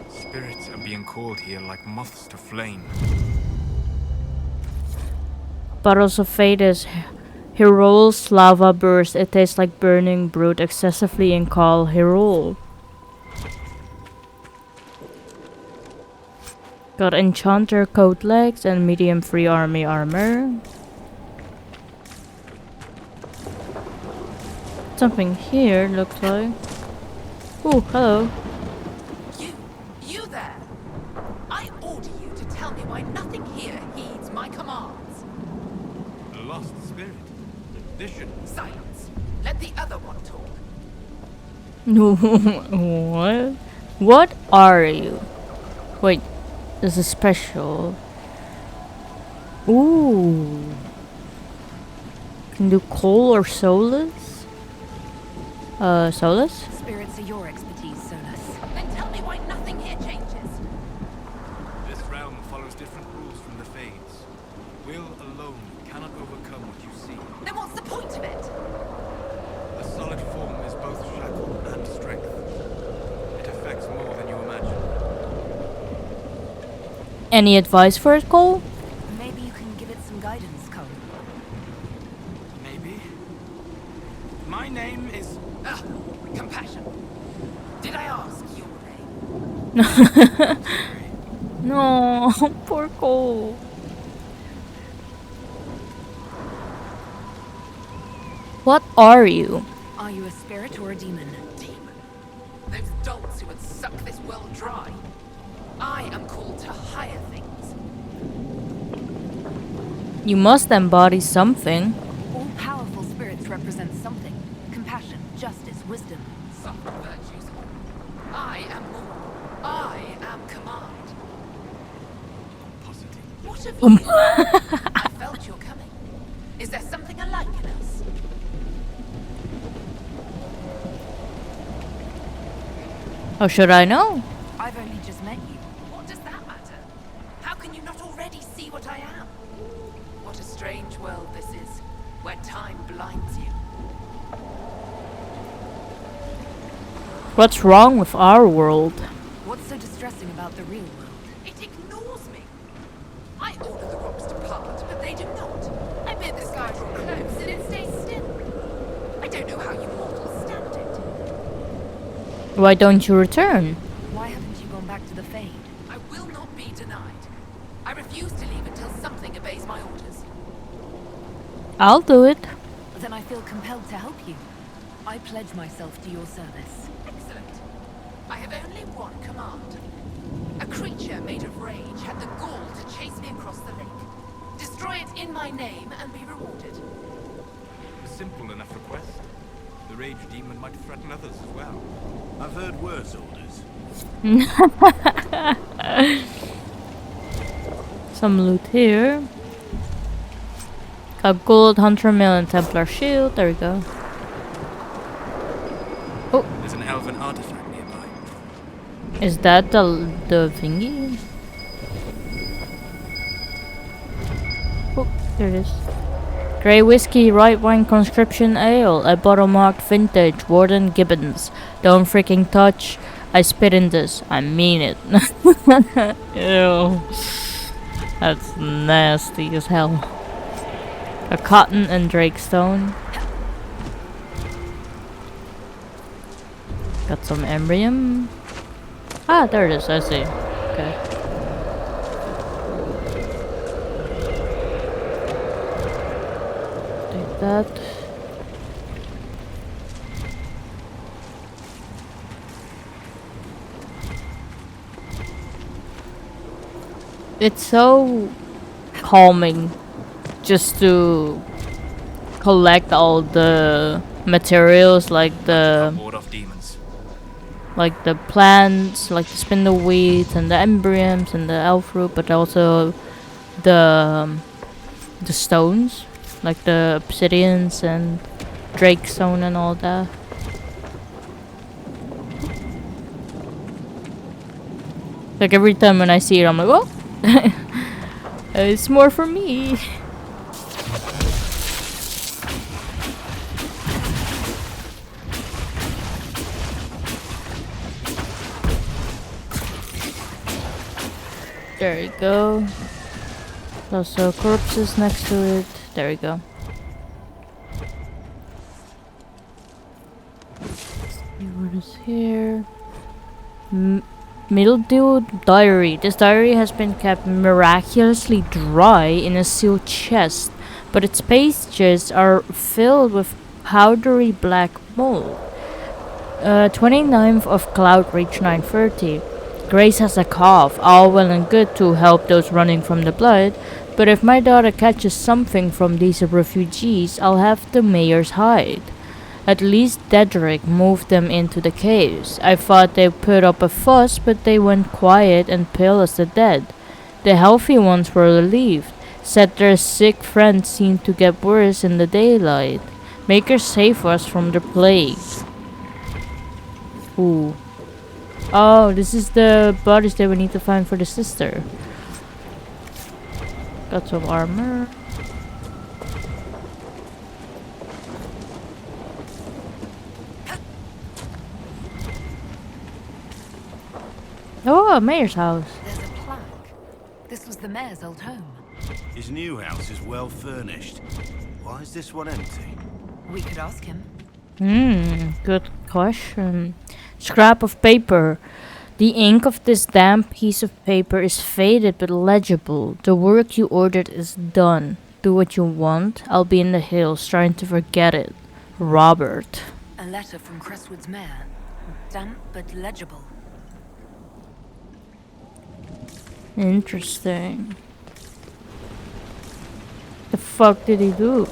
Spirits are being called here like moths to flame. Bottles of Fadus. Hyrule lava burst. It tastes like burning, brewed excessively in Call Hyrule. Got enchanter coat legs and medium free army armor. Something here looks like. Oh, hello. You there! I order you to tell me why nothing here heeds my commands. A lost spirit. Vision. Silence. Let the other one talk. What? What are you? Wait, this is special. Ooh. Can do coal or soulless? Soulless? Spirits are your expertise, Solus. Then tell me why nothing here changes. This realm follows different rules from the Fades. Will alone cannot overcome what you see. Then what's the point of it? The solid form is both shackle and strength. It affects more than you imagine. Any advice for it, Cole? Maybe you can give it some guidance, Cole. Maybe. My name is... Compassion. Did I ask your name? No, poor Cole. What are you? Are you a spirit or a demon? Demon. Those dolts who would suck this world dry. I am called to higher things. You must embody something. All powerful spirits represent something. Compassion, justice, wisdom. Some virtues. I am more. I am command. Positive. What have you done? I felt you're coming. Is there something alike in us? How should I know? I've only just met you. What does that matter? How can you not already see what I am? What a strange world this is, where time blinds you. What's wrong with our world? What's so distressing about the real world? It ignores me. I order the rocks to part, but they do not. I bid the sky draw close, and it stays still. I don't know how you mortals stand it. Why don't you return? Why haven't you gone back to the Fade? I will not be denied. I refuse to leave until something obeys my orders. I'll do it. Then I feel compelled to help you. I pledge myself to your service. Excellent. I have only one command. A creature made of rage had the gall to chase me across the lake. Destroy it in my name and be rewarded. A simple enough request. The rage demon might threaten others as well. I've heard worse orders. Some loot here. A gold hunter mill and Templar shield. There we go. Oh, There's an elven artifact nearby. is that the thingy? Oh, there it is. Grey whiskey, right wine conscription ale, a bottle marked vintage, Warden Gibbons. Don't freaking touch. I spit in this. I mean it. Ew. That's nasty as hell. A cotton and drake stone. Got some embryum. Ah, there it is. I see. Okay. Take that. It's so calming just to collect all the materials like the Ward off demons. like the plants, like the spindle weeds and the embryums and the elf root, but also the stones, like the obsidians and drake stone and all that. Like every time when I see it, I'm like, oh, it's more for me. There you go. Also corpses next to it. There we go. See what is here. Mildew diary. This diary has been kept miraculously dry in a sealed chest, but its pages are filled with powdery black mold. 29th of Cloud Reach 930. Grace has a cough, all well and good to help those running from the blood, but if my daughter catches something from these refugees, I'll have the mayor's hide. At least Dedrick moved them into the caves. I thought they put up a fuss, but they went quiet and pale as the dead. The healthy ones were relieved, said their sick friends seemed to get worse in the daylight. Maker save us from the plague. Ooh. Oh, this is the bodies that we need to find for the sister. Got some armor. Oh, a mayor's house. There's a plaque. This was the mayor's old home. His new house is well furnished. Why is this one empty? We could ask him. Good question. Scrap of paper. The ink of this damp piece of paper is faded but legible. The work you ordered is done. Do what you want. I'll be in the hills trying to forget it. Robert. A letter from Crestwood's mayor. Damp but legible. Interesting. The fuck did he do?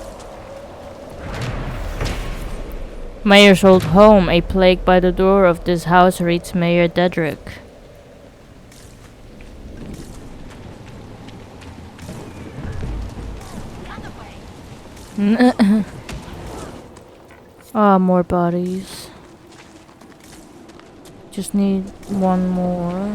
Mayor's old home. A plague by the door of this house reads Mayor Dedrick. Ah, more bodies. Just need one more.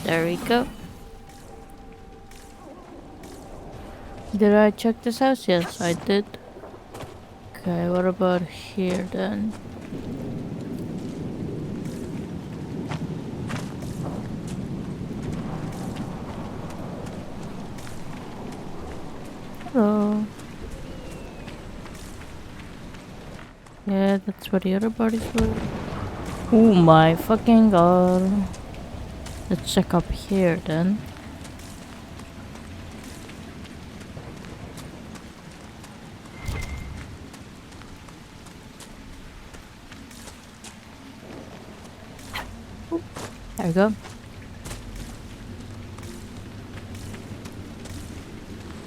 There we go. Did I check this house? Yes, I did. Okay, what about here then? Hello. Yeah, that's where the other bodies were. Oh my fucking god. Let's check up here then. There we go.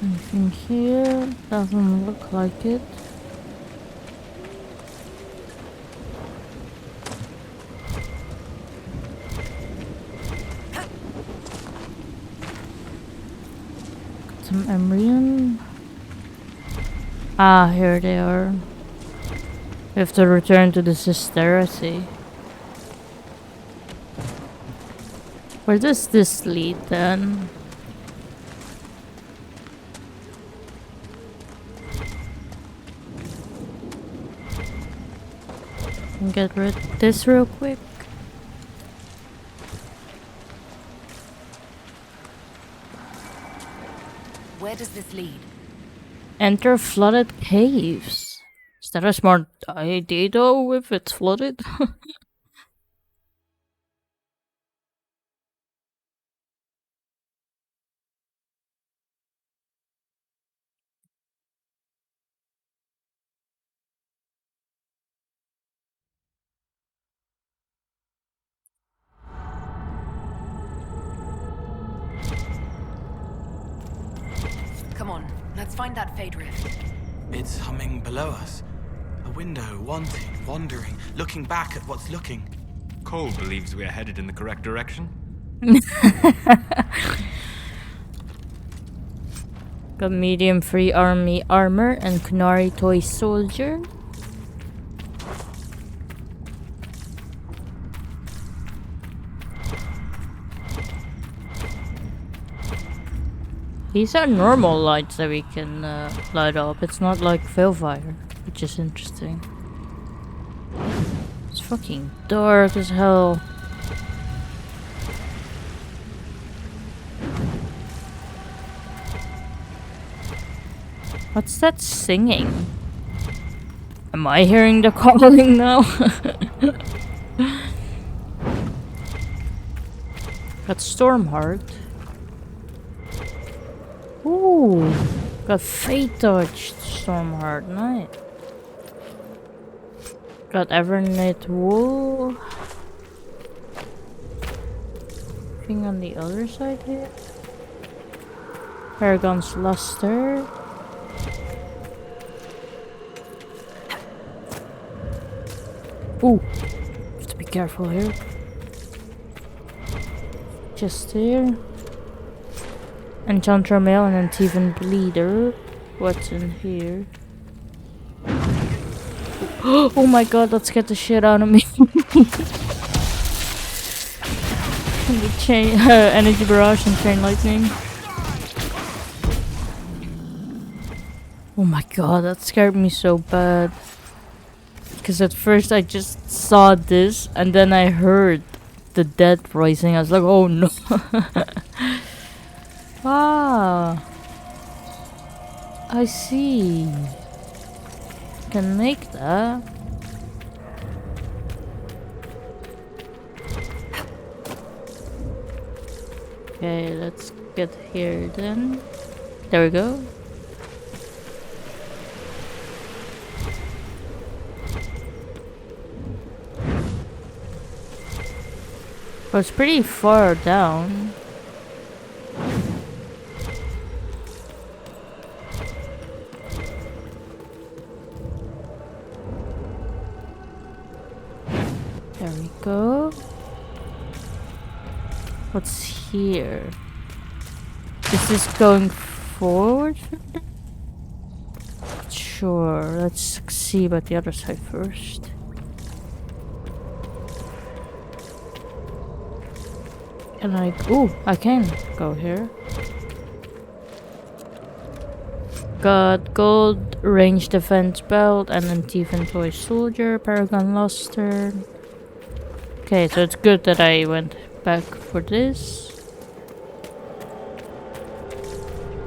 Anything here? Doesn't look like it. Got some Emrian. Ah, here they are. We have to return to the Sisterity. Where does this lead then? Get rid of this real quick. Where does this lead? Enter flooded caves. Is that a smart idea though if it's flooded? Come on, let's find that Fade Rift. It's humming below us. A window, wanting, wandering, looking back at what's looking. Cole believes we are headed in the correct direction. Got medium free army armor and Kunari toy soldier. These are normal lights that we can light up. It's not like Veilfire, which is interesting. It's fucking dark as hell. What's that singing? Am I hearing the calling now? Got Stormheart. Ooh, got Fate Touched Stormheart, nice. Got Everknit Wool. Thing on the other side here. Paragon's Luster. Ooh, have to be careful here. Just here. Enchanter Mail and Antivan Bleeder. What's in here? Oh my god, that scared the shit out of me. The chain, Energy Barrage and Chain Lightning. Oh my god, that scared me so bad. Because at first I just saw this and then I heard the dead rising. I was like, oh no. Ah, I see. Can make that. Okay, let's get here then. There we go. But it's pretty far down. There we go. What's here? Is this going forward? Sure, let's see about the other side first. And I can go here. got gold range defense belt and then Tiefin toy soldier, Paragon luster. Okay, so it's good that I went back for this.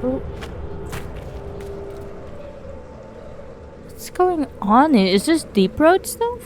Oh. What's going on here? Is this deep road stuff?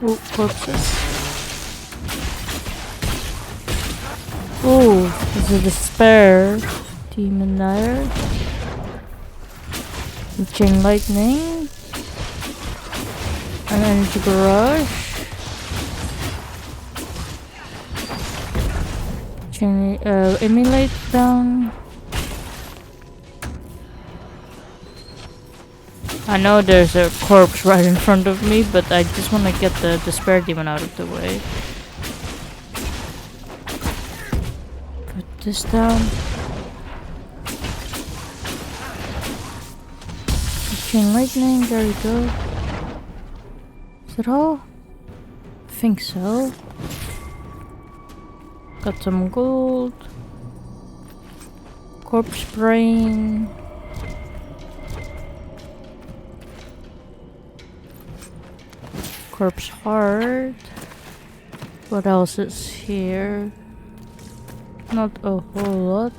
Oh, corpses. Oh, this is a despair. Demon Dire. Chain lightning. An energy barrage. Chain emulate down. I know there's a corpse right in front of me, but I just want to get the despair demon out of the way. Put this down. Chain lightning, there we go. Is that all? I think so. Got some gold. Corpse brain. Corpse heart. What else is here? Not a whole lot.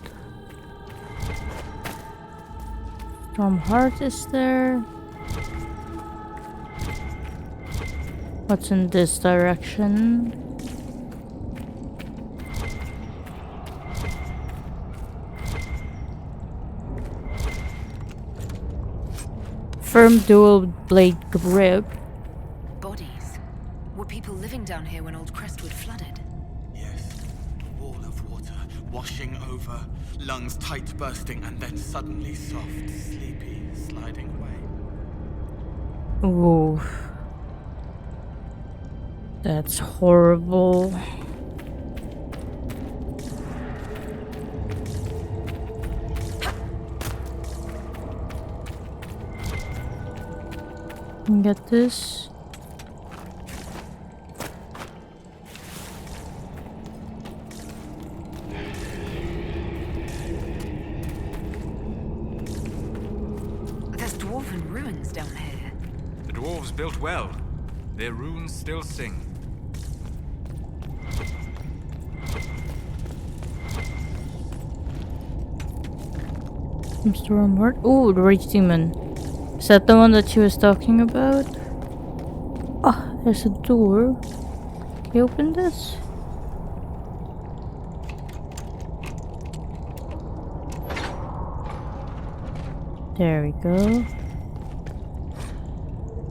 Storm heart is there. What's in this direction? Firm dual blade grip. People living down here when old Crestwood flooded. Yes. A wall of water washing over, lungs tight bursting, and then suddenly soft, sleepy, sliding away. Ooh. That's horrible. Get this. Built well. Their runes still sing. Storm heart. Oh, the rage demon. Is that the one that she was talking about? Ah, there's a door. Can you open this? There we go.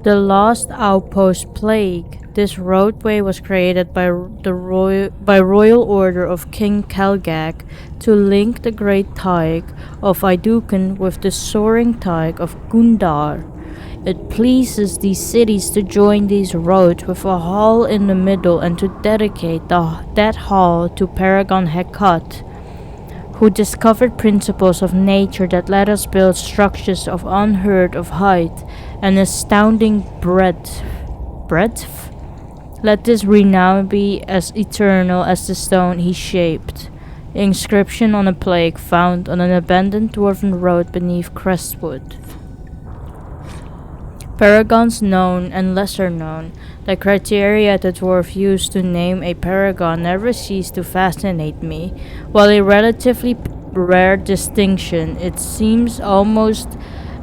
The Lost Outpost Plague. This roadway was created by the royal order of King Kelgak to link the Great Thaig of Iduken with the soaring Thaig of Gundar. It pleases these cities to join these roads with a hall in the middle and to dedicate that hall to Paragon Hecate, who discovered principles of nature that let us build structures of unheard of height and astounding breadth. Let this renown be as eternal as the stone he shaped. Inscription on a plaque found on an abandoned dwarven road beneath Crestwood. Paragons known and lesser known. The criteria the dwarf used to name a paragon never ceased to fascinate me. While a relatively rare distinction, it seems almost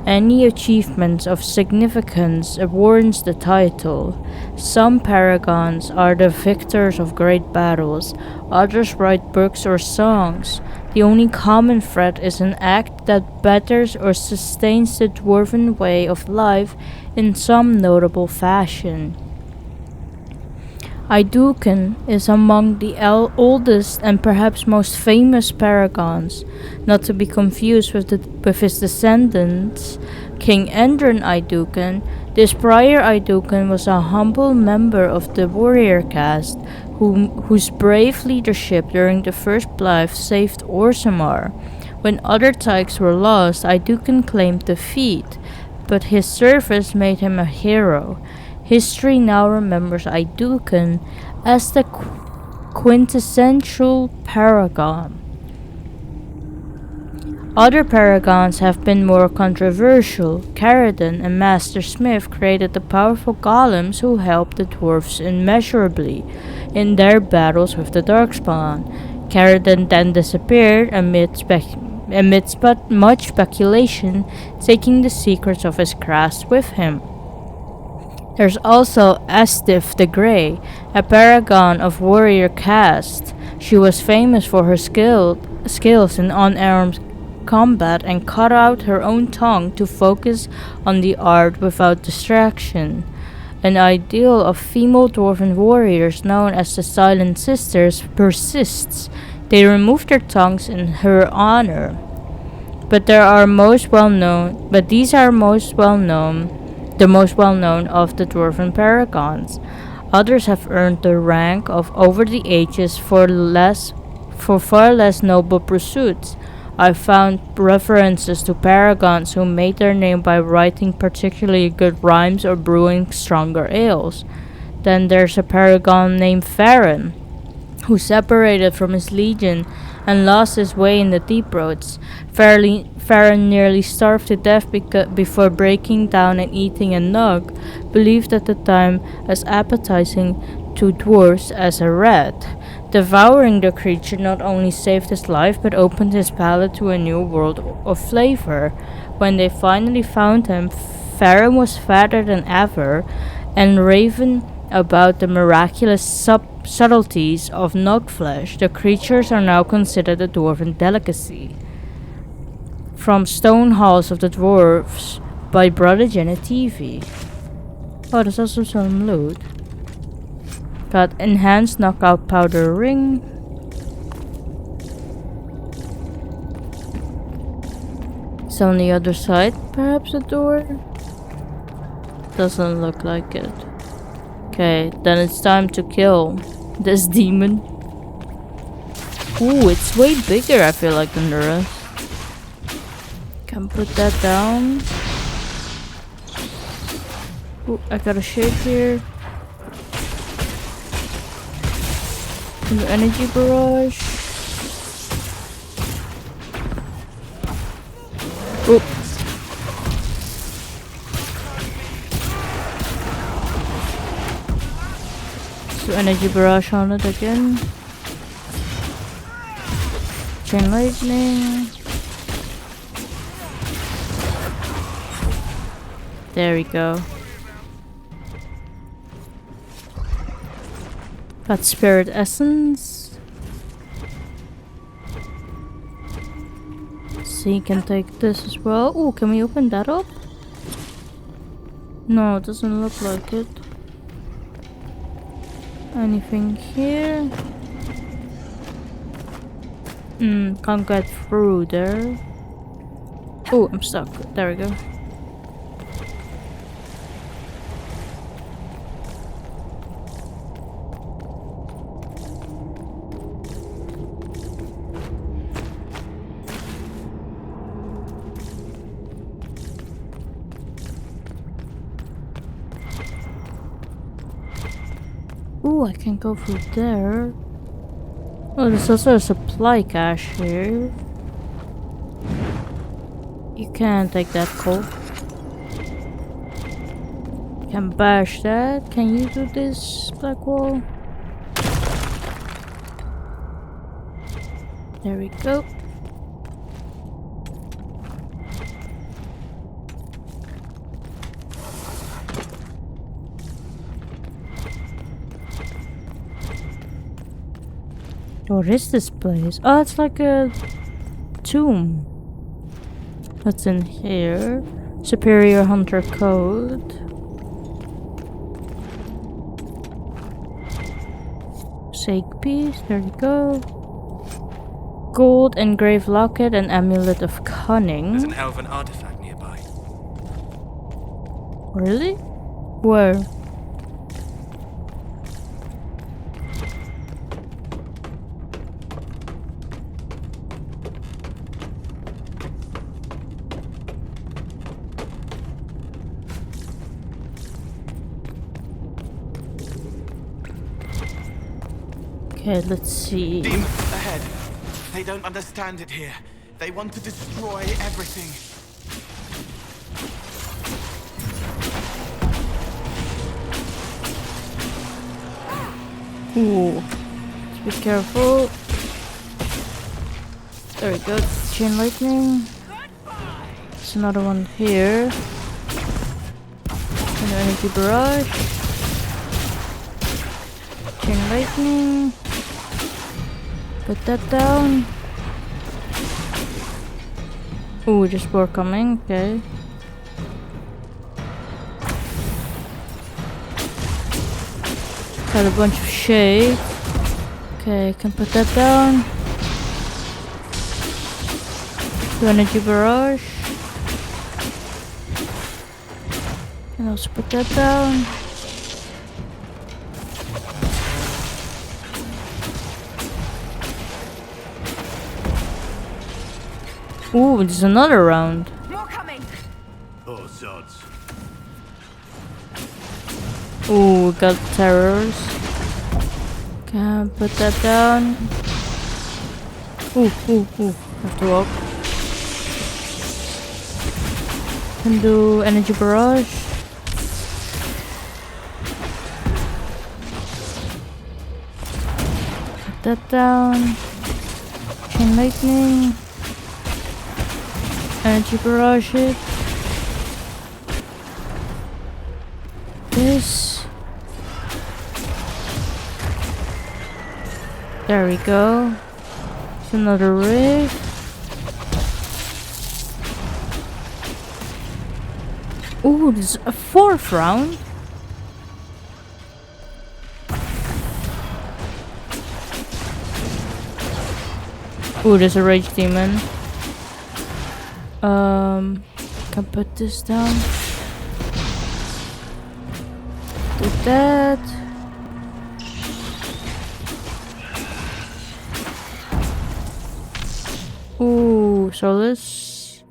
any achievement of significance warrants the title. Some paragons are the victors of great battles, others write books or songs. The only common thread is an act that betters or sustains the dwarven way of life in some notable fashion. Iduken is among the oldest and perhaps most famous paragons, not to be confused with his descendants, King Endron Iduken, This prior Aidoken was a humble member of the warrior caste whose brave leadership during the First Blight saved Orzammar. When other Tykes were lost, Aidoken claimed defeat, but his service made him a hero. History now remembers Aidoken as the quintessential paragon. Other paragons have been more controversial. Caradon and Master Smith created the powerful golems who helped the dwarves immeasurably in their battles with the Darkspawn. Caradon then disappeared amidst much speculation, taking the secrets of his craft with him. There's also Astif the Grey, a paragon of warrior caste. She was famous for her skills in unarmed combat and cut out her own tongue to focus on the art without distraction. An ideal of female dwarven warriors known as the Silent Sisters persists. They removed their tongues in her honor. But these are most well known of the dwarven paragons. Others have earned the rank of over the ages for far less noble pursuits. I found references to paragons who made their name by writing particularly good rhymes or brewing stronger ales. Then there's a paragon named Farron, who separated from his legion and lost his way in the deep roads. Farron nearly starved to death before breaking down and eating a nug, believed at the time as appetizing to dwarves as a rat. Devouring the creature not only saved his life but opened his palate to a new world of flavor. When they finally found him, Farron was fatter than ever and raving about the miraculous subtleties of nug flesh. The creatures are now considered a dwarven delicacy. From Stone Halls of the Dwarves by Brother Jenna TV. Oh, there's also some loot. Got enhanced knockout powder ring. It's on the other side, perhaps a door? Doesn't look like it. Okay, then it's time to kill this demon. Ooh, it's way bigger, I feel like, than the rest. Can put that down. Ooh, I got a shade here. The energy barrage. Oops. So energy barrage on it again. Chain lightning. There we go. Got spirit essence. So you can take this as well. Oh, can we open that up? No, it doesn't look like it. Anything here? Can't get through there. Oh, I'm stuck. There we go. Ooh, I can go through there. Oh, there's also a supply cache here. You can take that coal. Can bash that. Can you do this, black wall? There we go. What is this place? Oh, it's like a tomb. What's in here? Superior Hunter Code. Sake piece, there we go. Gold engraved locket and amulet of cunning. There's an elven artifact nearby. Really? Where? Okay, let's see. Demons ahead. They don't understand it here. They want to destroy everything. Ooh. Be careful. There we go. Chain lightning. There's another one here. And an energy barrage. Chain lightning. Put that down. Ooh, just more coming. Okay. Got a bunch of shade. Okay, can put that down. 2 energy barrage. And also put that down. Ooh, there's another round. More coming. Oh, sods. Ooh, we got terrors. Can put that down. Ooh. Have to walk. Can do energy barrage. Put that down. Chain lightning. Energy barrage it. This. There we go. It's another rig. Ooh, this is a 4th round. Ooh, there's a rage demon. Can put this down. Do that. Ooh, so this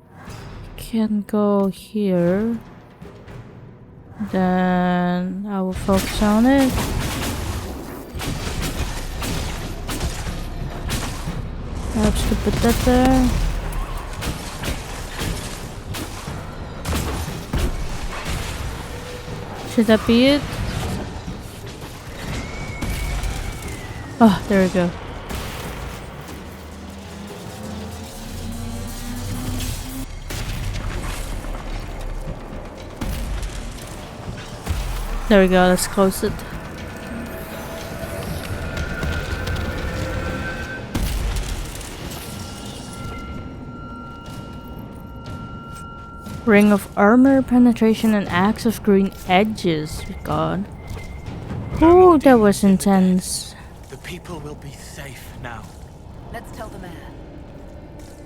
can go here. Then I will focus on it. Perhaps to put that there. Should that be it? Oh, there we go. There we go, let's close it. Ring of armor, penetration, and axe of green edges. God. Oh, that was intense. The people will be safe now. Let's tell the man.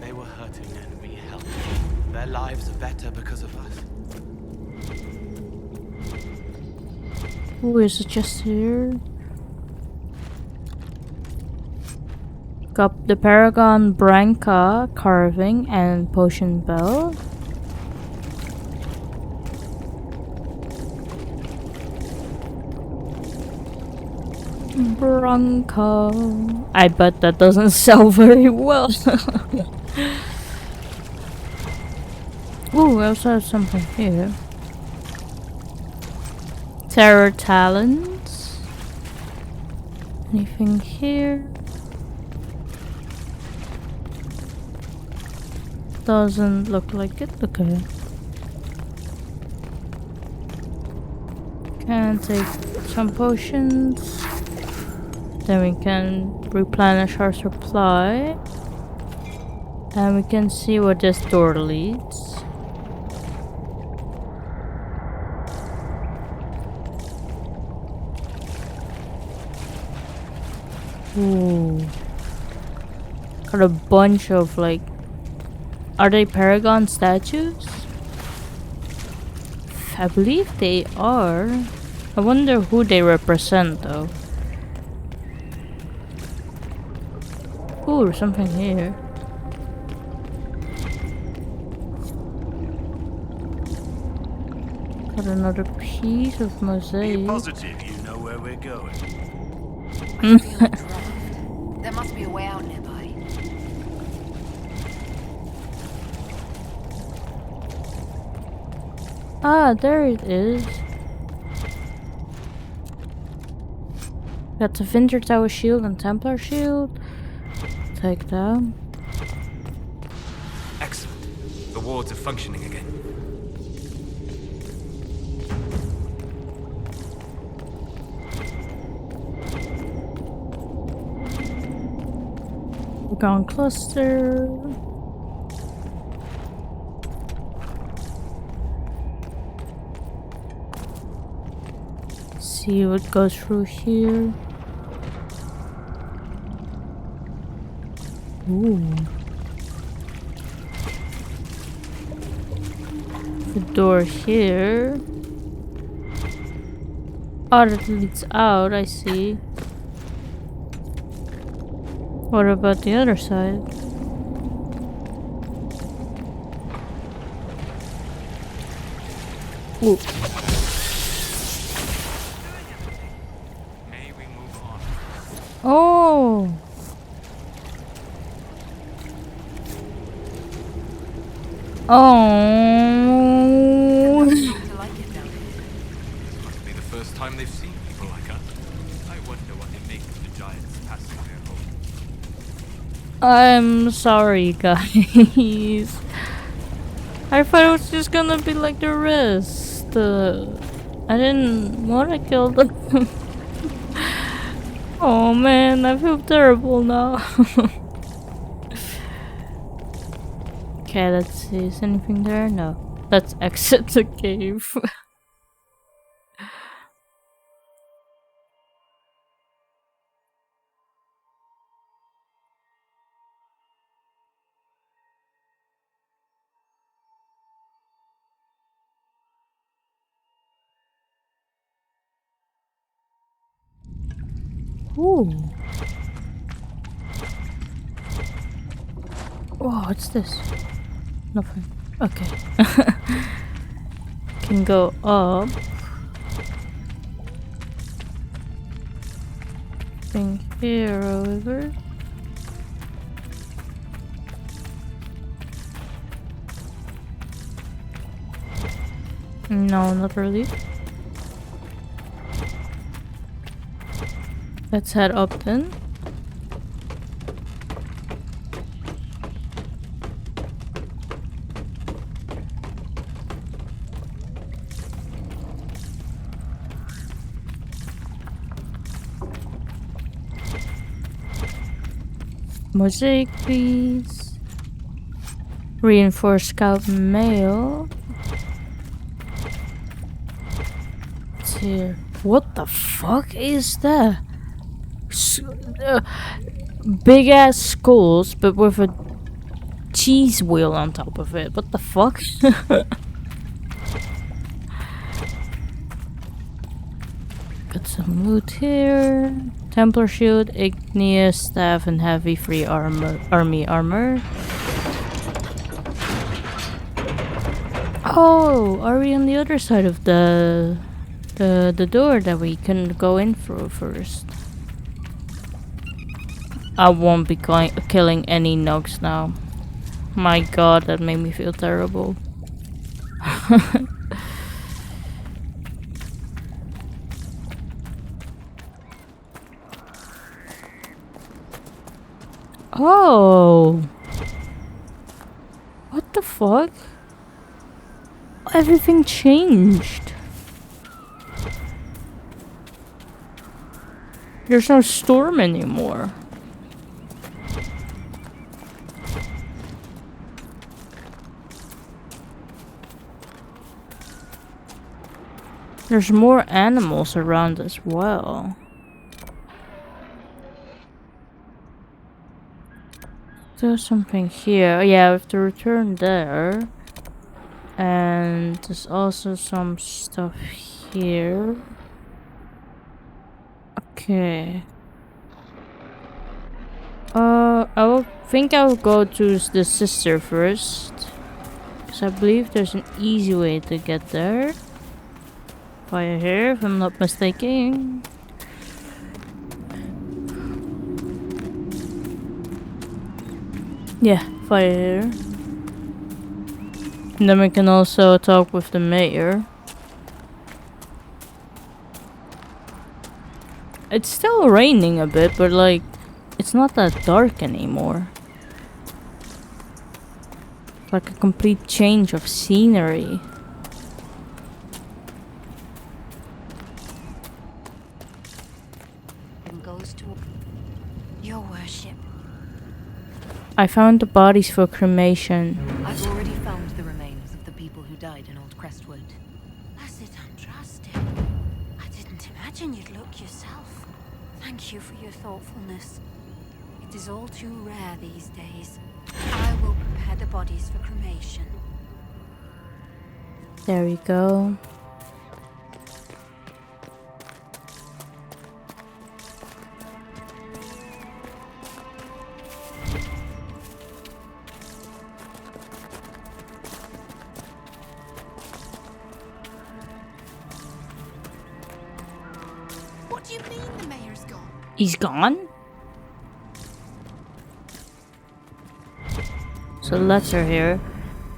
They were hurting and we helped. Their lives are better because of us. Ooh, is it just here? Got the Paragon Branca carving and potion bell. Branca. I bet that doesn't sell very well. Ooh, we also have something here. Terror talents. Anything here? Doesn't look like it. Okay. Can take some potions. Then we can replenish our supply. And we can see where this door leads. Ooh. Got a bunch of are they Paragon statues? I believe they are. I wonder who they represent though. Ooh, something here. Got another piece of mosaic. Be positive you know where we're going. I feel a draft. There must be a way out nearby. Ah, there it is. Got the Vinter Tower shield and Templar shield. Take that. Excellent. The wards are functioning again. Gone cluster. See what goes through here. Ooh. The door here. Oh, that leads out, I see. What about the other side? Ooh. May we move on? Oh. Oh. Must be the first time they've seen people like us. I wonder what they make of the giants passing their home. I'm sorry, guys. I thought it was just gonna be like the rest. I didn't want to kill them. Oh man, I feel terrible now. Okay, let's see. Is anything there? No. Let's exit the cave. Ooh. Whoa, what's this? Nothing. Okay. Can go up. Thing here over. No, not really. Let's head up then. Mosaic piece. Reinforced scout mail. What's here? What the fuck is that? Big ass skulls, but with a cheese wheel on top of it. What the fuck? Got some loot here. Templar shield, igneous staff, and heavy free army armor. Oh, are we on the other side of the door that we couldn't go in through first? I won't be killing any nugs now. My god, that made me feel terrible. Oh! What the fuck? Everything changed. There's no storm anymore. There's more animals around as well. There's something here. Oh, yeah, I have to return there. And there's also some stuff here. Okay. I think I'll go to the sister first. Because I believe there's an easy way to get there. Fire here, if I'm not mistaken. Yeah, fire here. And then we can also talk with the mayor. It's still raining a bit, but like, it's not that dark anymore. It's like a complete change of scenery. Goes to your worship. I found the bodies for cremation. I've already found the remains of the people who died in Old Crestwood. That's it, untrusted. I didn't imagine you'd look yourself. Thank you for your thoughtfulness. It is all too rare these days. I will prepare the bodies for cremation. There we go. What do you mean the mayor's gone? He's gone? So letter here.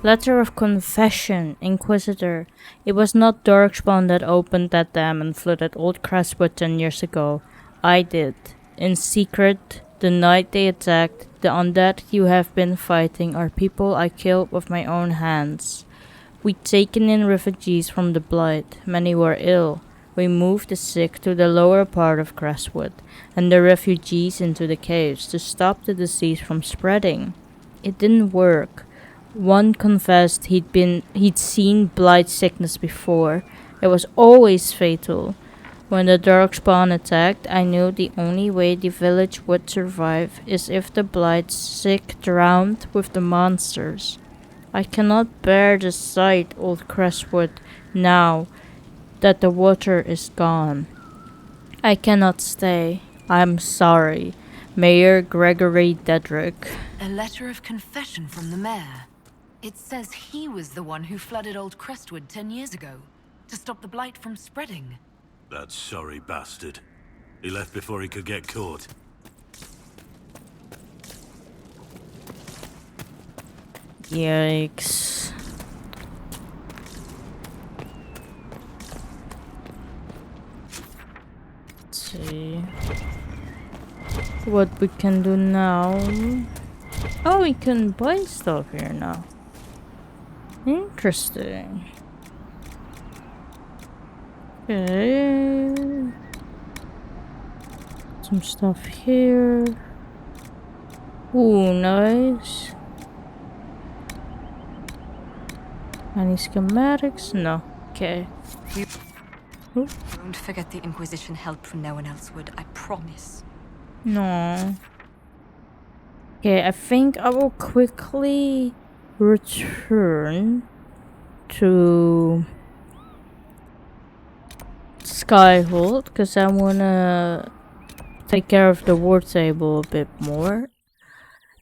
Letter of confession, Inquisitor. It was not Darkspawn that opened that dam and flooded Old Crestwood 10 years ago. I did. In secret, the night they attacked, the undead you have been fighting are people I killed with my own hands. We'd taken in refugees from the Blight. Many were ill. We moved the sick to the lower part of Crestwood, and the refugees into the caves to stop the disease from spreading. It didn't work. One confessed he'd seen blight sickness before. It was always fatal. When the Darkspawn attacked, I knew the only way the village would survive is if the blight sick drowned with the monsters. I cannot bear the sight, Old Crestwood, now that the water is gone. I cannot stay. I'm sorry. Mayor Gregory Dedrick. A letter of confession from the mayor. It says he was the one who flooded Old Crestwood 10 years ago, to stop the blight from spreading. That sorry bastard. He left before he could get caught. Yikes. Let's see what we can do now. Oh, we can buy stuff here now. Interesting. Okay. Some stuff here. Ooh, nice. Any schematics? No. Okay. Don't forget the Inquisition helped when no one else would, I promise. No. Okay, I think I will quickly return to Skyhold because I wanna take care of the war table a bit more,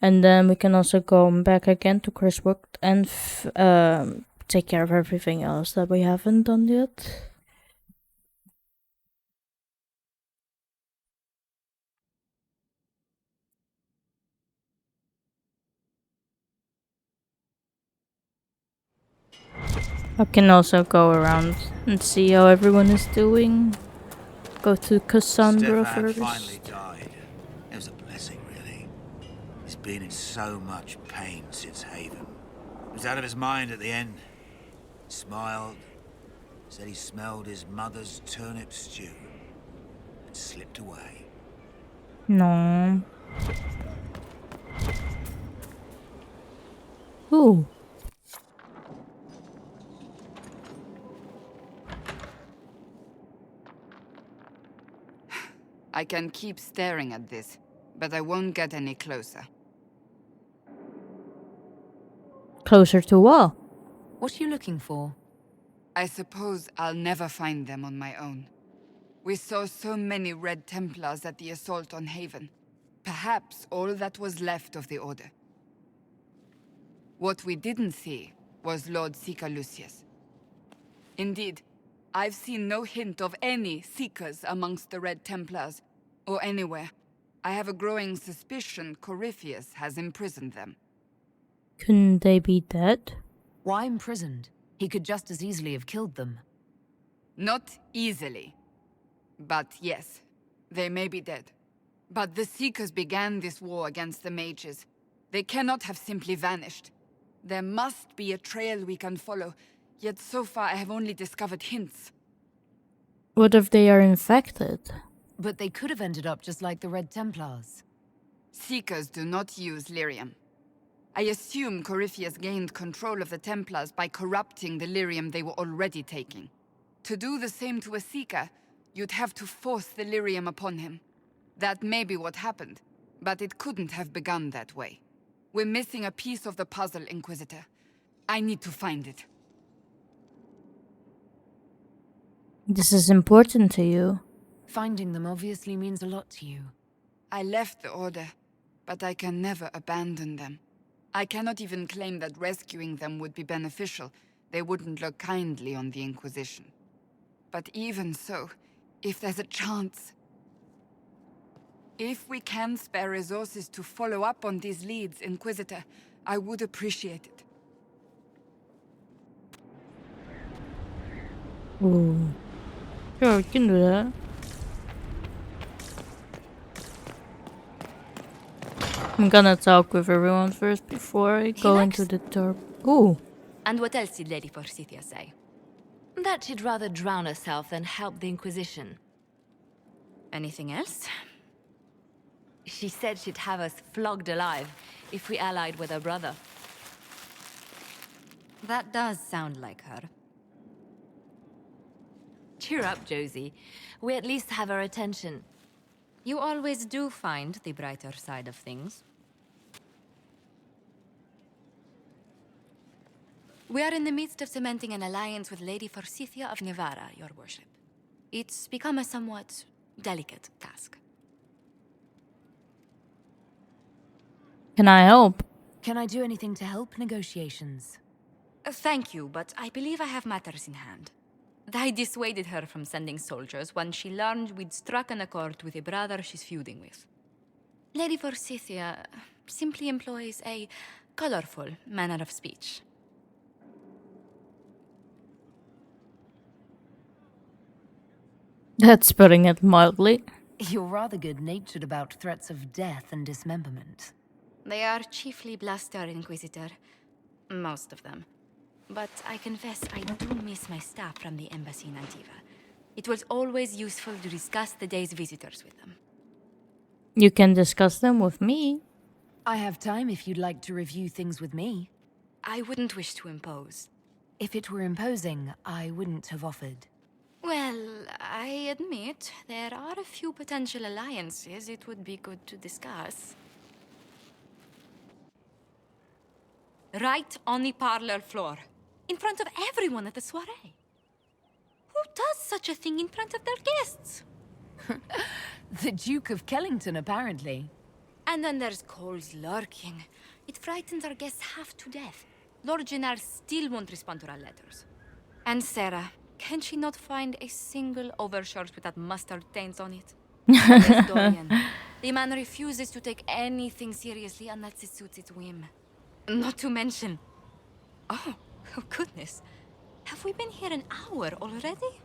and then we can also go back again to Crestwood and take care of everything else that we haven't done yet. I can also go around and see how everyone is doing. Go to Cassandra Stefan first. finally died. It was a blessing, really. He's been in so much pain since Haven. He was out of his mind at the end. Smiled, said he smelled his mother's turnip stew, and slipped away. No. Ooh. I can keep staring at this, but I won't get any closer. Closer to what? What are you looking for? I suppose I'll never find them on my own. We saw so many Red Templars at the assault on Haven. Perhaps all that was left of the Order. What we didn't see was Lord Seeker Lucius. Indeed, I've seen no hint of any Seekers amongst the Red Templars, or anywhere. I have a growing suspicion Corypheus has imprisoned them. Couldn't they be dead? Why imprisoned? He could just as easily have killed them. Not easily. But yes, they may be dead. But the Seekers began this war against the mages. They cannot have simply vanished. There must be a trail we can follow, yet so far I have only discovered hints. What if they are infected? But they could have ended up just like the Red Templars. Seekers do not use lyrium. I assume Corypheus gained control of the Templars by corrupting the lyrium they were already taking. To do the same to a Seeker, you'd have to force the lyrium upon him. That may be what happened, but it couldn't have begun that way. We're missing a piece of the puzzle, Inquisitor. I need to find it. This is important to you. Finding them obviously means a lot to you. I left the Order, but I can never abandon them. I cannot even claim that rescuing them would be beneficial. They wouldn't look kindly on the Inquisition. But even so, if there's a chance... If we can spare resources to follow up on these leads, Inquisitor, I would appreciate it. Ooh. Sure, we can do that. I'm gonna talk with everyone first before I go into the door. Ooh. And what else did Lady Forsythia say? That she'd rather drown herself than help the Inquisition. Anything else? She said she'd have us flogged alive if we allied with her brother. That does sound like her. Cheer up, Josie. We at least have her attention. You always do find the brighter side of things. We are in the midst of cementing an alliance with Lady Forsythia of Nevada, Your Worship. It's become a somewhat delicate task. Can I help? Can I do anything to help negotiations? Thank you, but I believe I have matters in hand. I dissuaded her from sending soldiers when she learned we'd struck an accord with a brother she's feuding with. Lady Forsythia simply employs a colorful manner of speech. That's putting it mildly. You're rather good-natured about threats of death and dismemberment. They are chiefly bluster, Inquisitor. Most of them. But I confess I do miss my staff from the embassy in Antiva. It was always useful to discuss the day's visitors with them. You can discuss them with me. I have time if you'd like to review things with me. I wouldn't wish to impose. If it were imposing, I wouldn't have offered. Well, I admit there are a few potential alliances it would be good to discuss. Right on the parlor floor, in front of everyone at the soiree. Who does such a thing in front of their guests? The Duke of Kellington, apparently. And then there's Cole's lurking. It frightens our guests half to death. Lord Gennard still won't respond to our letters. And Sarah, can she not find a single overshirt with that mustard taint on it? Yes, Dorian. The man refuses to take anything seriously unless it suits its whim. Not to mention... Oh goodness. Have we been here an hour already?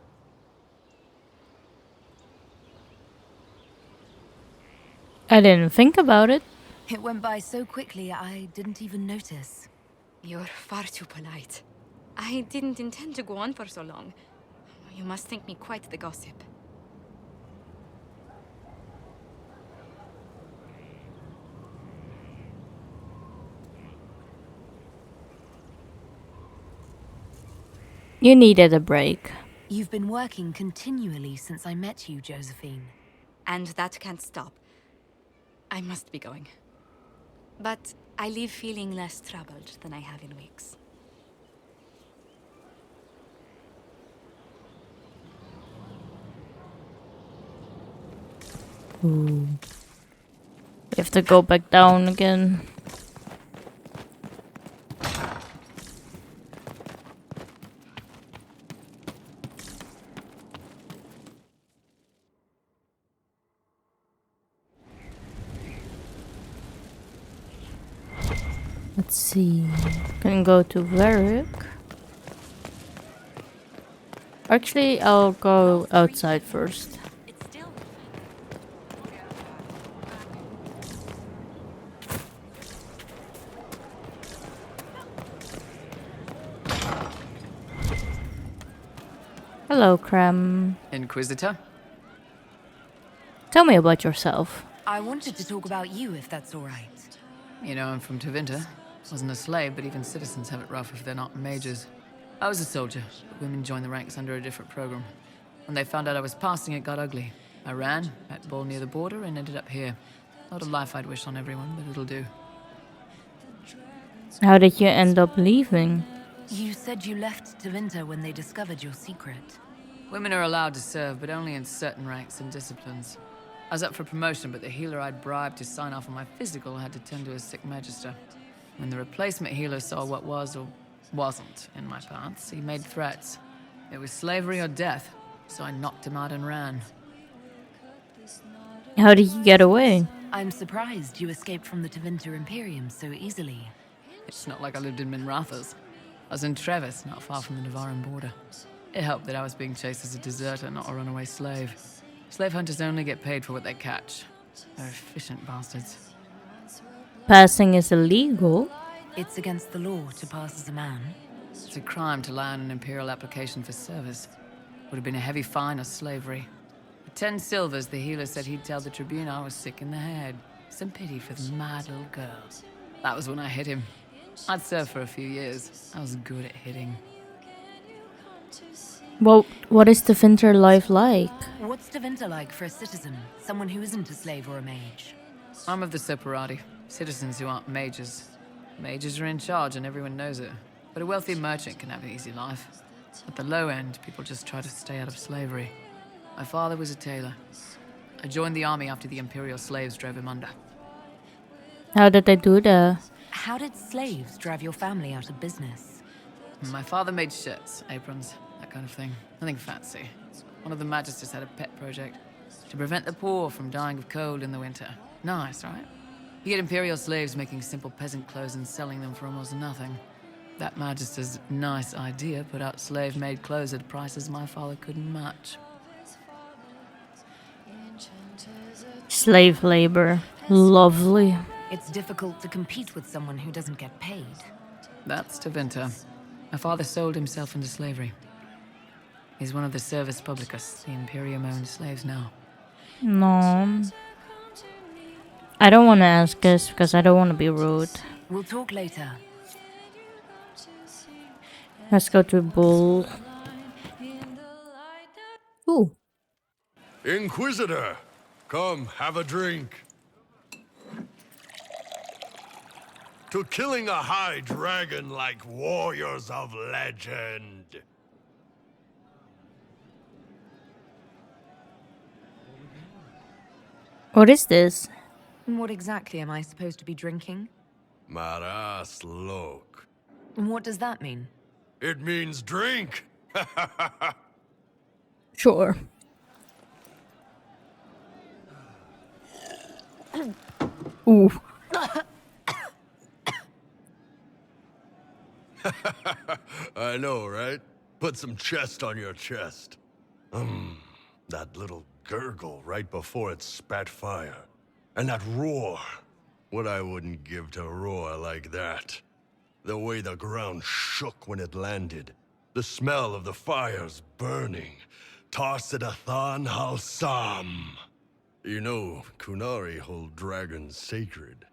I didn't think about it. It went by so quickly, I didn't even notice. You're far too polite. I didn't intend to go on for so long. You must think me quite the gossip. You needed a break. You've been working continually since I met you, Josephine. And that can't stop. I must be going. But I leave feeling less troubled than I have in weeks. Ooh. We have to go back down again. Let's see. Can go to Varric. Actually, I'll go outside first. Hello, Cram. Inquisitor? Tell me about yourself. I wanted to talk about you, if that's all right. You know, I'm from Tevinter. Wasn't a slave, but even citizens have it rough if they're not mages. I was a soldier, but women joined the ranks under a different program. When they found out I was passing, it got ugly. I ran, met Bull near the border, and ended up here. Not a life I'd wish on everyone, but it'll do. How did you end up leaving? You said you left Tevinter when they discovered your secret. Women are allowed to serve, but only in certain ranks and disciplines. I was up for promotion, but the healer I'd bribed to sign off on my physical had to tend to a sick magister. When the replacement healer saw what was or wasn't in my paths, he made threats. It was slavery or death, so I knocked him out and ran. How did you get away? I'm surprised you escaped from the Tevinter Imperium so easily. It's not like I lived in Minrathas. I was in Trevis, not far from the Navaran border. It helped that I was being chased as a deserter, not a runaway slave. Slave hunters only get paid for what they catch. They're efficient bastards. Passing is illegal. It's against the law to pass as a man. It's a crime to lie on an imperial application for service. Would have been a heavy fine or slavery. For 10 silvers, the healer said he'd tell the Tribune I was sick in the head. Some pity for the mad little girl. That was when I hit him. I'd served for a few years. I was good at hitting. Well, what is the Tevinter life like? What's Tevinter like for a citizen? Someone who isn't a slave or a mage? I'm of the Separati. Citizens who aren't mages. Mages are in charge and everyone knows it. But a wealthy merchant can have an easy life. At the low end, people just try to stay out of slavery. My father was a tailor. I joined the army after the imperial slaves drove him under. How did they do that? How did slaves drive your family out of business? My father made shirts, aprons, that kind of thing. Nothing fancy. One of the magisters had a pet project. To prevent the poor from dying of cold in the winter. Nice, right? You get imperial slaves making simple peasant clothes and selling them for almost nothing. That magister's nice idea put out slave-made clothes at prices my father couldn't match. Slave labor. Lovely. It's difficult to compete with someone who doesn't get paid. That's Tevinter. My father sold himself into slavery. He's one of the Servus Publicus, the Imperium-owned slaves now. No. I don't want to ask this because I don't want to be rude. We'll talk later. Let's go to Bull. Ooh. Inquisitor, come have a drink. To killing a high dragon like warriors of legend. What is this? What exactly am I supposed to be drinking? Maras lok. What does that mean? It means drink. Sure. Ooh. I know, right? Put some chest on your chest. That little gurgle right before it spat fire. And that roar. What I wouldn't give to roar like that. The way the ground shook when it landed. The smell of the fires burning. Tarsidathan Halsam. You know, Kunari hold dragons sacred.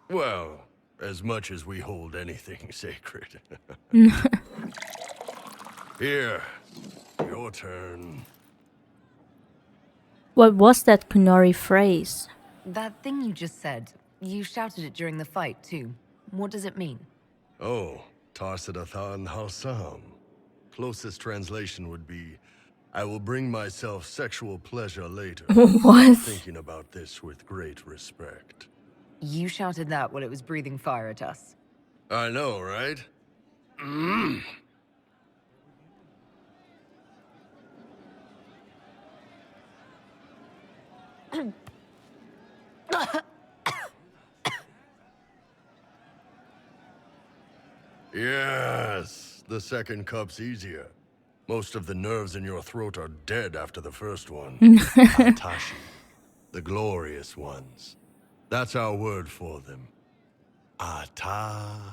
Well, as much as we hold anything sacred. Here, your turn. What was that Kunari phrase? That thing you just said, you shouted it during the fight, too. What does it mean? Oh, Tarsidathan Halsam. Closest translation would be, I will bring myself sexual pleasure later. What? Thinking about this with great respect. You shouted that while it was breathing fire at us. I know, right? Yes, the second cup's easier. Most of the nerves in your throat are dead after the first one. Atashi, the glorious ones. That's our word for them. Atashi.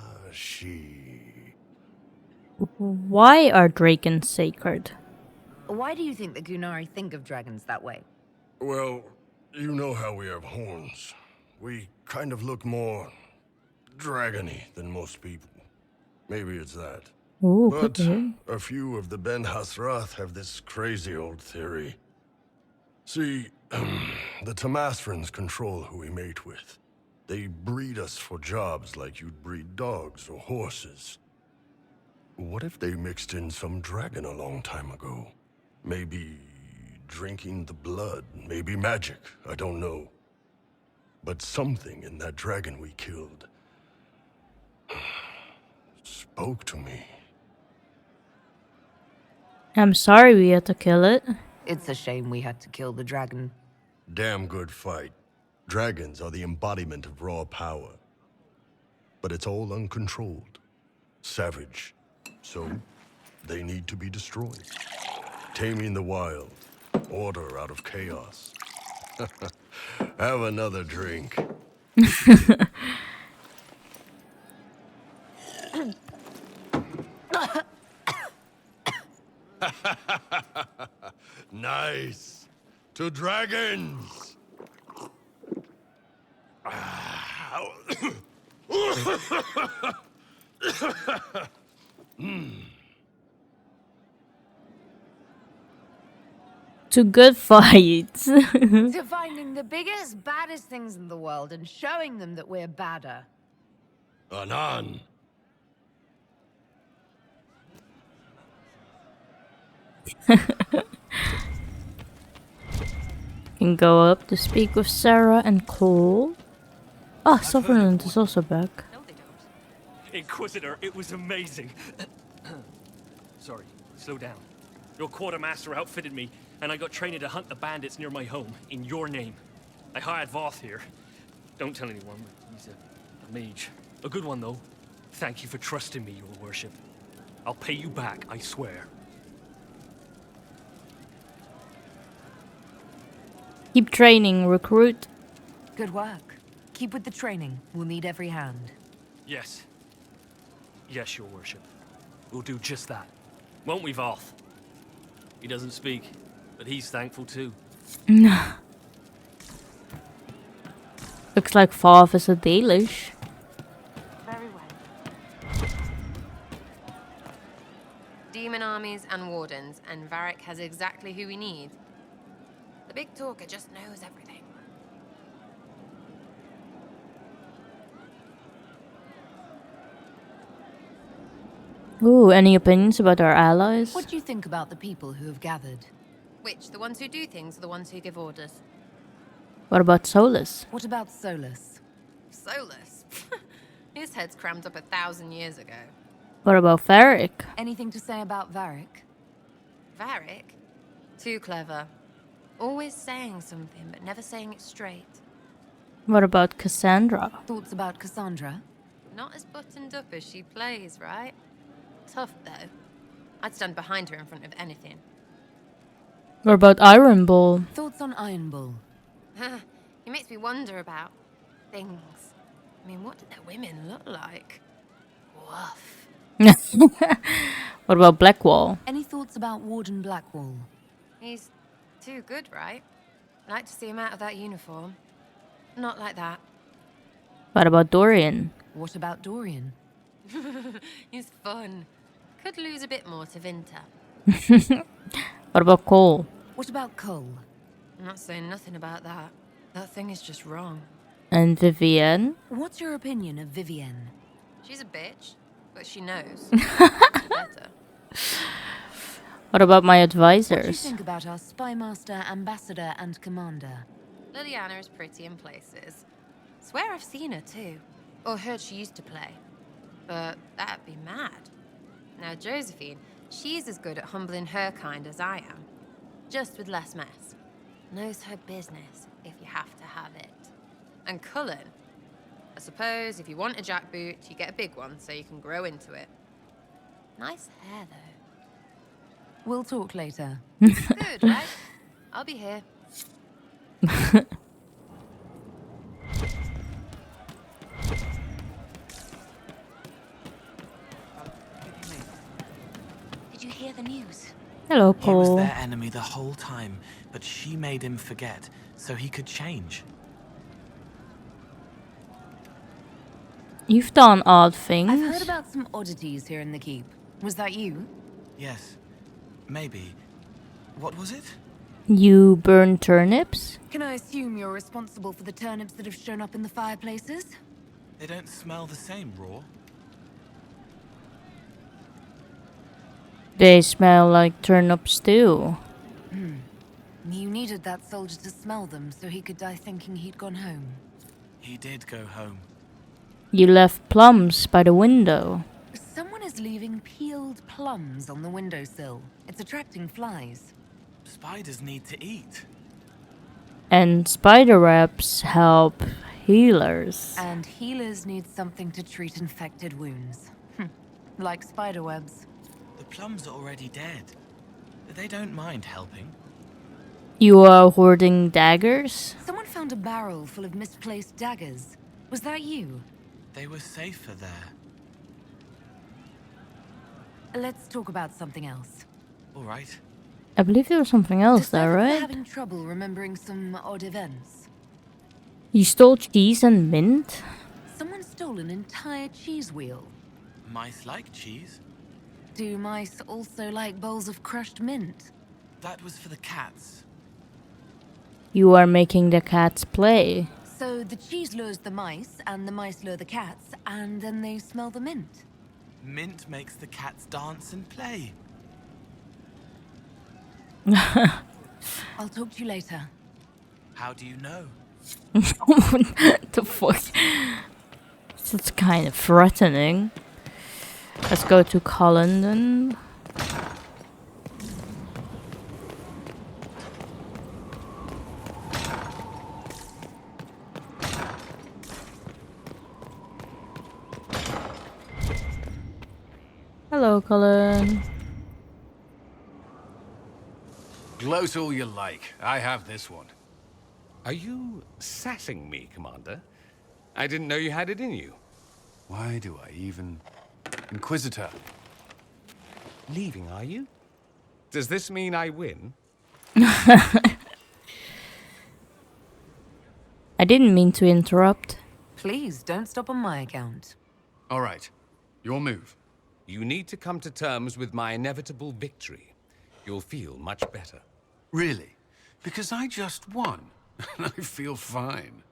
Why are dragons sacred? Why do you think the Gunari think of dragons that way? Well, you know how we have horns. We kind of look more dragony than most people. Maybe it's that. Ooh, But a few of the Ben Hasrath have this crazy old theory. See, the Tamasrans control who we mate with. They breed us for jobs like you'd breed dogs or horses. What if they mixed in some dragon a long time ago? Maybe drinking the blood, maybe magic, I don't know. But something in that dragon we killed spoke to me. I'm sorry we had to kill it. It's a shame we had to kill the dragon. Damn good fight. Dragons are the embodiment of raw power. But it's all uncontrolled. Savage. So, they need to be destroyed. Taming the wild. Order out of chaos. Have another drink. Nice. To dragons. To good fights. To finding the biggest, baddest things in the world and showing them that we're badder. Anan. Can go up to speak with Sarah and Cole. Ah, Sutherland is also back. Inquisitor, it was amazing. Sorry, slow down. Your quartermaster outfitted me, and I got training to hunt the bandits near my home, in your name. I hired Voth here. Don't tell anyone, but he's a mage. A good one, though. Thank you for trusting me, your worship. I'll pay you back, I swear. Keep training, recruit. Good work. Keep with the training. We'll need every hand. Yes. Yes, your worship. We'll do just that. Won't we, Voth? He doesn't speak, but he's thankful too. Looks like Voth is a Dalish. Very well. Demon armies and wardens, and Varric has exactly who we need. The big talker just knows everything. Ooh, any opinions about our allies? What do you think about the people who have gathered? Which, the ones who do things or the ones who give orders? What about Solus? What about Solus? Solus? His head's crammed up 1,000 years ago. What about Varric? Anything to say about Varric? Varric? Too clever. Always saying something, but never saying it straight. What about Cassandra? Thoughts about Cassandra? Not as buttoned up as she plays, right? Tough, though. I'd stand behind her in front of anything. What about Iron Bull? Thoughts on Iron Bull? He makes me wonder about things. I mean, what did their women look like? Woof. What about Blackwall? Any thoughts about Warden Blackwall? He's too good, right? I'd like to see him out of that uniform. Not like that. What about Dorian? What about Dorian? He's fun. Could lose a bit more to Vinter. What about Cole? What about Cole? I'm not saying nothing about that. That thing is just wrong. And Vivienne? What's your opinion of Vivienne? She's a bitch, but she knows. Better. What about my What do you advisors? think about our spy master, ambassador, and commander? Liliana's pretty in places. Swear I've seen her too. Or heard she used to play. But that'd be mad. Now Josephine, she's as good at humbling her kind as I am. Just with less mess. Knows her business, if you have to have it. And Cullen, I suppose if you want a jackboot, you get a big one so you can grow into it. Nice hair, though. We'll talk later. Good, right? I'll be here. Did you hear the news? Hello, He was Paul. their enemy the whole time, but she made him forget, so he could change. You've done odd things. I've heard about some oddities here in the keep. Was that you? Yes. Maybe. What was it? You burn turnips? Can I assume you're responsible for the turnips that have shown up in the fireplaces? They don't smell the same raw. They smell like turnips too. You needed that soldier to smell them so he could die thinking he'd gone home. He did go home. You left plums by the window. Someone is leaving peeled plums on the windowsill. It's attracting flies. Spiders need to eat. And spider webs help healers. And healers need something to treat infected wounds. Like spider webs. The plums are already dead. They don't mind helping. You are hoarding daggers? Someone found a barrel full of misplaced daggers. Was that you? They were safer there. Let's talk about something else. All right. I believe there was something else there, We're right? having trouble remembering some odd events. You stole cheese and mint? Someone stole an entire cheese wheel. Mice like cheese. Do mice also like bowls of crushed mint? That was for the cats. You are making the cats play. So the cheese lures the mice, and the mice lure the cats, and then they smell the mint. Mint makes the cats dance and play. I'll talk to you later. How do you know? The fuck? That's kind of threatening. Let's go to Colin then. Hello, Colin. Gloat all you like. I have this one. Are you sassing me, Commander? I didn't know you had it in you. Why do I even... Inquisitor. Leaving, are you? Does this mean I win? I didn't mean to interrupt. Please, don't stop on my account. All right. Your move. You need to come to terms with my inevitable victory. You'll feel much better. Really? Because I just won. And I feel fine.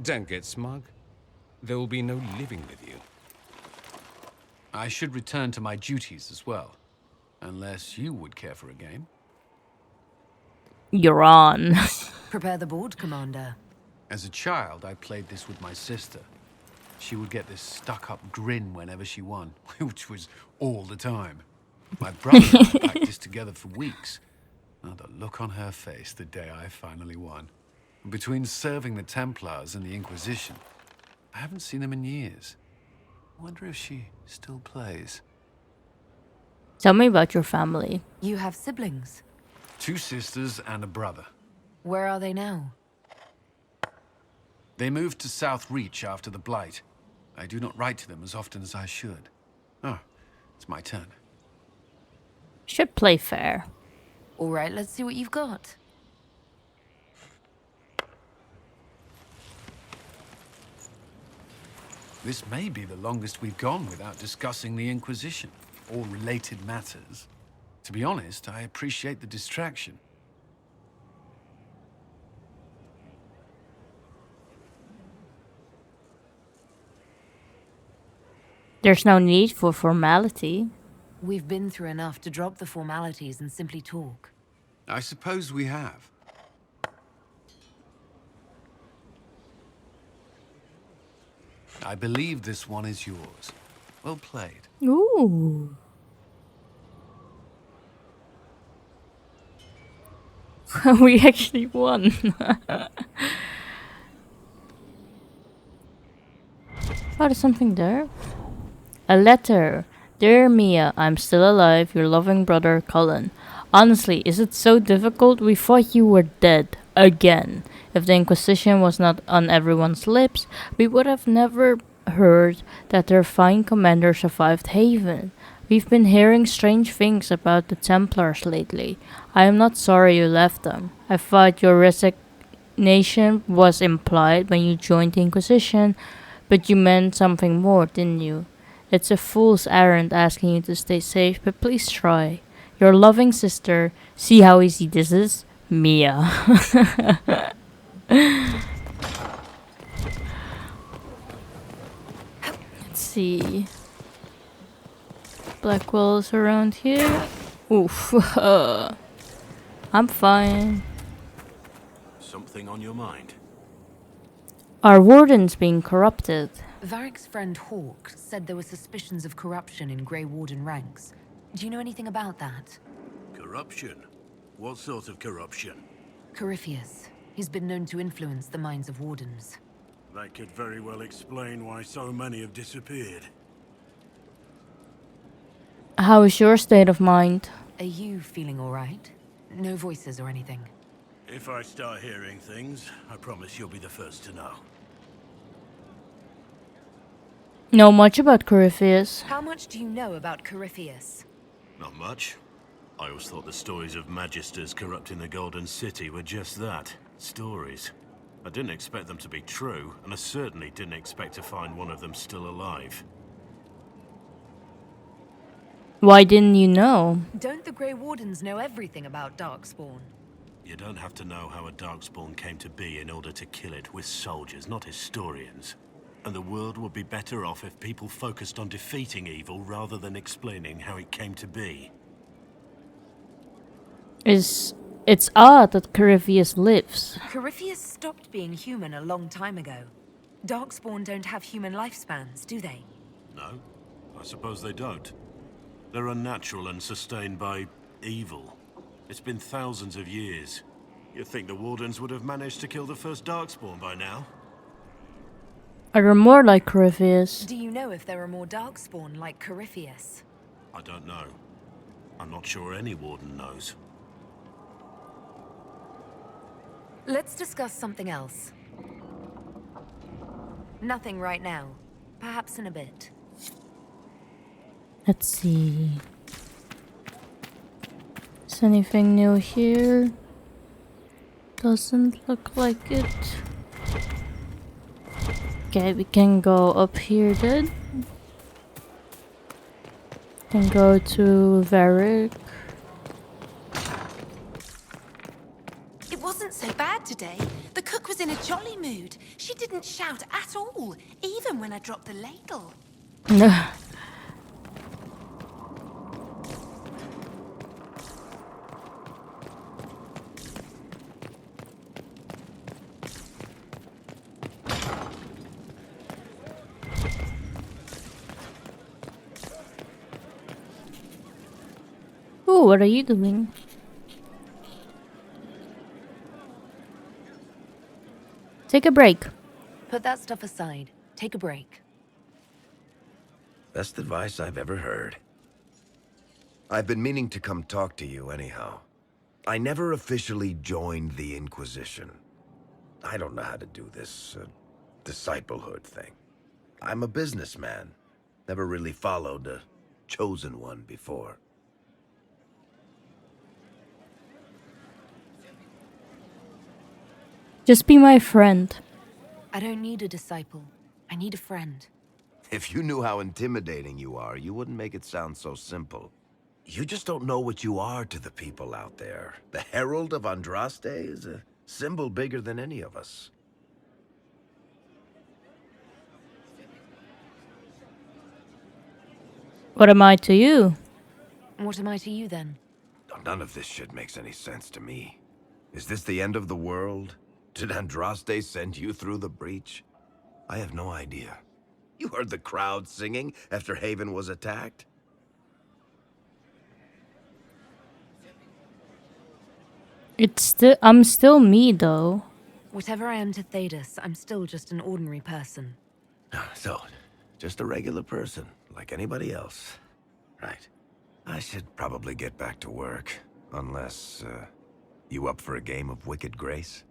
Don't get smug. There will be no living with you. I should return to my duties as well. Unless you would care for a game. You're on. Prepare the board, Commander. As a child, I played this with my sister. She would get this stuck-up grin whenever she won, which was all the time. My brother and I practiced together for weeks. Now the look on her face the day I finally won. Between serving the Templars and the Inquisition, I haven't seen them in years. I wonder if she still plays. Tell me about your family. You have siblings. 2 sisters and a brother. Where are they now? They moved to South Reach after the Blight. I do not write to them as often as I should. Oh, it's my turn. Should play fair. All right, let's see what you've got. This may be the longest we've gone without discussing the Inquisition, or related matters. To be honest, I appreciate the distraction. There's no need for formality. We've been through enough to drop the formalities and simply talk. I suppose we have. I believe this one is yours. Well played. Ooh. We actually won. Oh, there's something there. A letter. Dear Mia, I'm still alive, your loving brother, Cullen. Honestly, is it so difficult? We thought you were dead. Again. If the Inquisition was not on everyone's lips, we would have never heard that their fine commander survived Haven. We've been hearing strange things about the Templars lately. I am not sorry you left them. I thought your resignation was implied when you joined the Inquisition, but you meant something more, didn't you? It's a fool's errand asking you to stay safe, but please try. Your loving sister, see how easy this is? Mia. Let's see. Blackwell's around here. Oof. I'm fine. Something on your mind? Our warden's being corrupted. Varric's friend Hawke said there were suspicions of corruption in Grey Warden ranks. Do you know anything about that? Corruption? What sort of corruption? Corypheus. He's been known to influence the minds of wardens. That could very well explain why so many have disappeared. How is your state of mind? Are you feeling alright? No voices or anything? If I start hearing things, I promise you'll be the first to know. Know much about Corypheus? How much do you know about Corypheus? Not much. I always thought the stories of magisters corrupting the Golden City were just that. Stories. I didn't expect them to be true, and I certainly didn't expect to find one of them still alive. Why didn't you know? Don't the Grey Wardens know everything about Darkspawn? You don't have to know how a Darkspawn came to be in order to kill it. We're soldiers, not historians. And the world would be better off if people focused on defeating evil rather than explaining how it came to be. It's odd that Corypheus lives. Corypheus stopped being human a long time ago. Darkspawn don't have human lifespans, do they? No, I suppose they don't. They're unnatural and sustained by evil. It's been thousands of years. You'd think the Wardens would have managed to kill the first Darkspawn by now. Are there more like Corypheus? Do you know if there are more Darkspawn like Corypheus? I don't know. I'm not sure any Warden knows. Let's discuss something else. Nothing right now. Perhaps in a bit. Let's see. Is anything new here? Doesn't look like it. Okay, we can go up here then. Can go to Varric. It wasn't so bad today. The cook was in a jolly mood. She didn't shout at all, even when I dropped the ladle. Ooh, what are you doing? Take a break. Put that stuff aside. Take a break. Best advice I've ever heard. I've been meaning to come talk to you anyhow. I never officially joined the Inquisition. I don't know how to do this disciplehood thing. I'm a businessman. Never really followed a chosen one before. Just be my friend. I don't need a disciple. I need a friend. If you knew how intimidating you are, you wouldn't make it sound so simple. You just don't know what you are to the people out there. The Herald of Andraste is a symbol bigger than any of us. What am I to you? What am I to you, then? None of this shit makes any sense to me. Is this the end of the world? Did Andraste send you through the breach? I have no idea. You heard the crowd singing after Haven was attacked? I'm still me, though. Whatever I am to Thedas, I'm still just an ordinary person. So, just a regular person, like anybody else. Right. I should probably get back to work. Unless, you up for a game of Wicked Grace?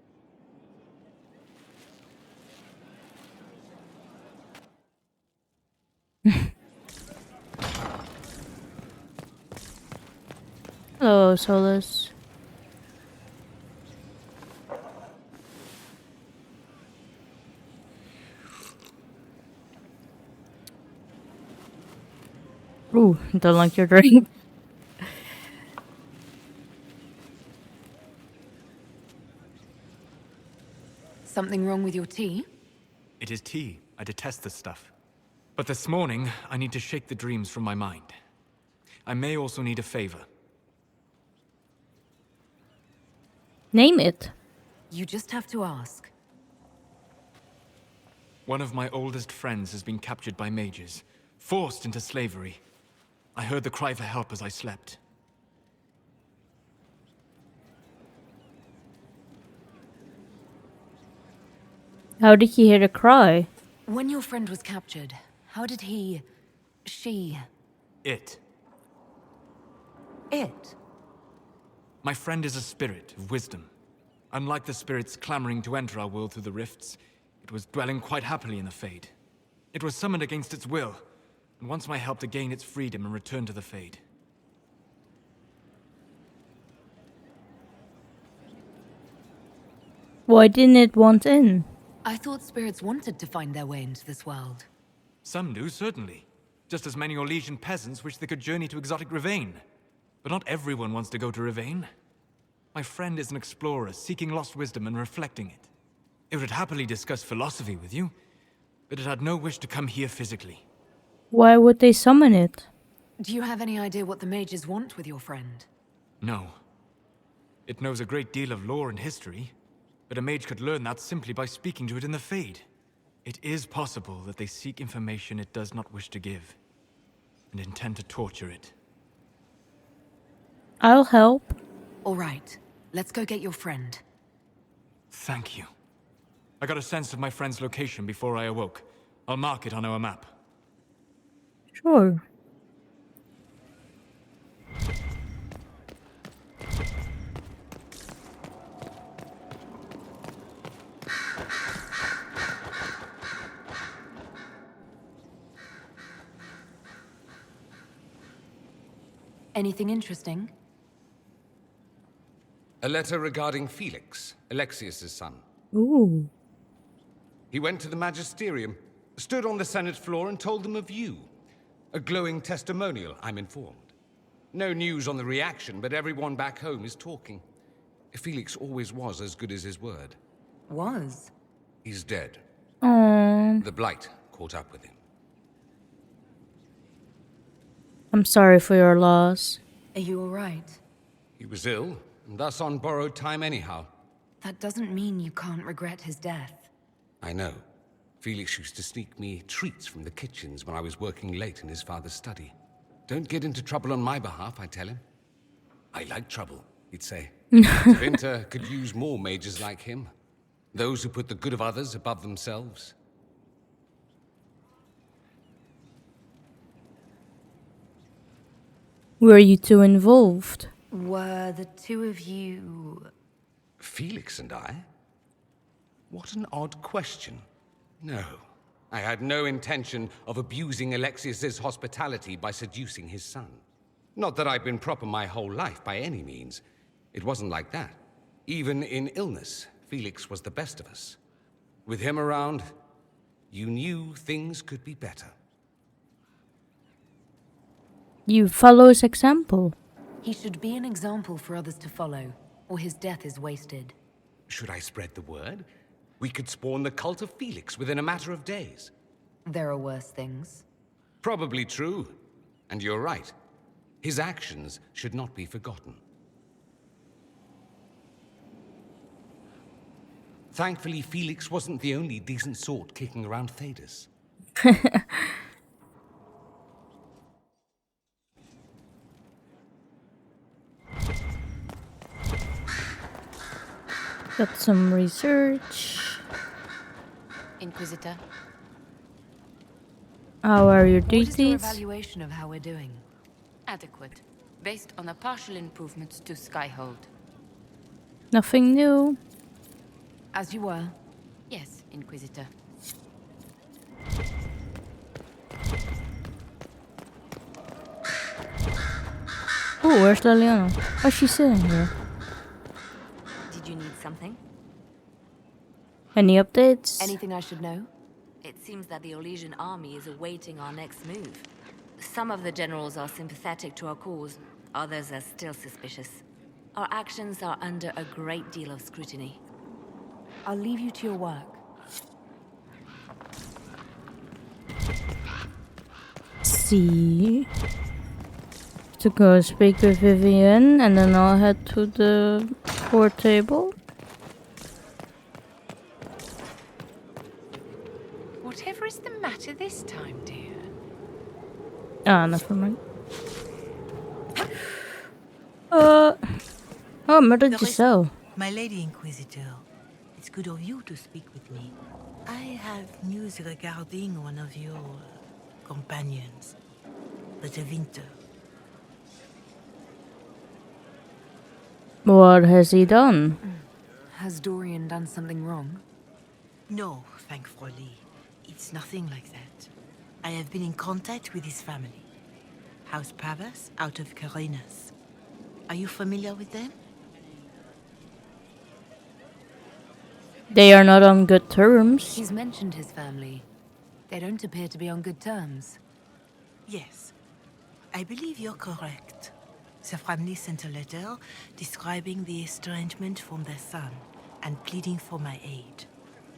Hello, Solus. Ooh, don't like your drink. Something wrong with your tea? It is tea. I detest this stuff. But this morning, I need to shake the dreams from my mind. I may also need a favor. Name it. You just have to ask. One of my oldest friends has been captured by mages, forced into slavery. I heard the cry for help as I slept. How did you hear the cry? When your friend was captured, how did she... It. It? My friend is a spirit of wisdom. Unlike the spirits clamoring to enter our world through the rifts, it was dwelling quite happily in the Fade. It was summoned against its will, and wants my help to gain its freedom and return to the Fade. Why didn't it want in? I thought spirits wanted to find their way into this world. Some do, certainly. Just as many Orlesian peasants wish they could journey to exotic Rivain. But not everyone wants to go to Rivain. My friend is an explorer, seeking lost wisdom and reflecting it. It would happily discuss philosophy with you, but it had no wish to come here physically. Why would they summon it? Do you have any idea what the mages want with your friend? No. It knows a great deal of lore and history, but a mage could learn that simply by speaking to it in the Fade. It is possible that they seek information it does not wish to give, and intend to torture it. I'll help. All right, let's go get your friend. Thank you. I got a sense of my friend's location before I awoke. I'll mark it on our map. Sure. Anything interesting? A letter regarding Felix, Alexius's son. Ooh. He went to the Magisterium, stood on the Senate floor and told them of you. A glowing testimonial, I'm informed. No news on the reaction, but everyone back home is talking. Felix always was as good as his word. Was? He's dead. Aww. The Blight caught up with him. I'm sorry for your loss. Are you all right? He was ill, and thus on borrowed time anyhow. That doesn't mean you can't regret his death. I know. Felix used to sneak me treats from the kitchens when I was working late in his father's study. Don't get into trouble on my behalf, I tell him. I like trouble, he'd say. Winter could use more mages like him. Those who put the good of others above themselves. Were you two involved? Were the two of you... Felix and I? What an odd question. No, I had no intention of abusing Alexius's hospitality by seducing his son. Not that I've been proper my whole life, by any means. It wasn't like that. Even in illness, Felix was the best of us. With him around, you knew things could be better. You follow his example. He should be an example for others to follow, or his death is wasted. Should I spread the word? We could spawn the cult of Felix within a matter of days. There are worse things. Probably true. And you're right. His actions should not be forgotten. Thankfully, Felix wasn't the only decent sort kicking around Thedas. Got some research. Inquisitor. How are your What is your duties? evaluation of how we're doing? Adequate, based on the partial improvements to Skyhold. Nothing new. As you were. Yes, Inquisitor. Oh, where's Liliana? Why's she sitting here? Did you need something? Any updates? Anything I should know? It seems that the Orlesian army is awaiting our next move. Some of the generals are sympathetic to our cause, others are still suspicious. Our actions are under a great deal of scrutiny. I'll leave you to your work. See. To go speak with Vivian, and then I'll head to the court table. Whatever is the matter this time, dear? Ah, never mind. Oh, Murder Giselle. My Lady Inquisitor, it's good of you to speak with me. I have news regarding one of your companions, the Winter. What has he done? Has Dorian done something wrong? No, thankfully. It's nothing like that. I have been in contact with his family. House Pavas out of Carinas. Are you familiar with them? They are not on good terms. He's mentioned his family. They don't appear to be on good terms. Yes. I believe you're correct. The family sent a letter describing the estrangement from their son and pleading for my aid.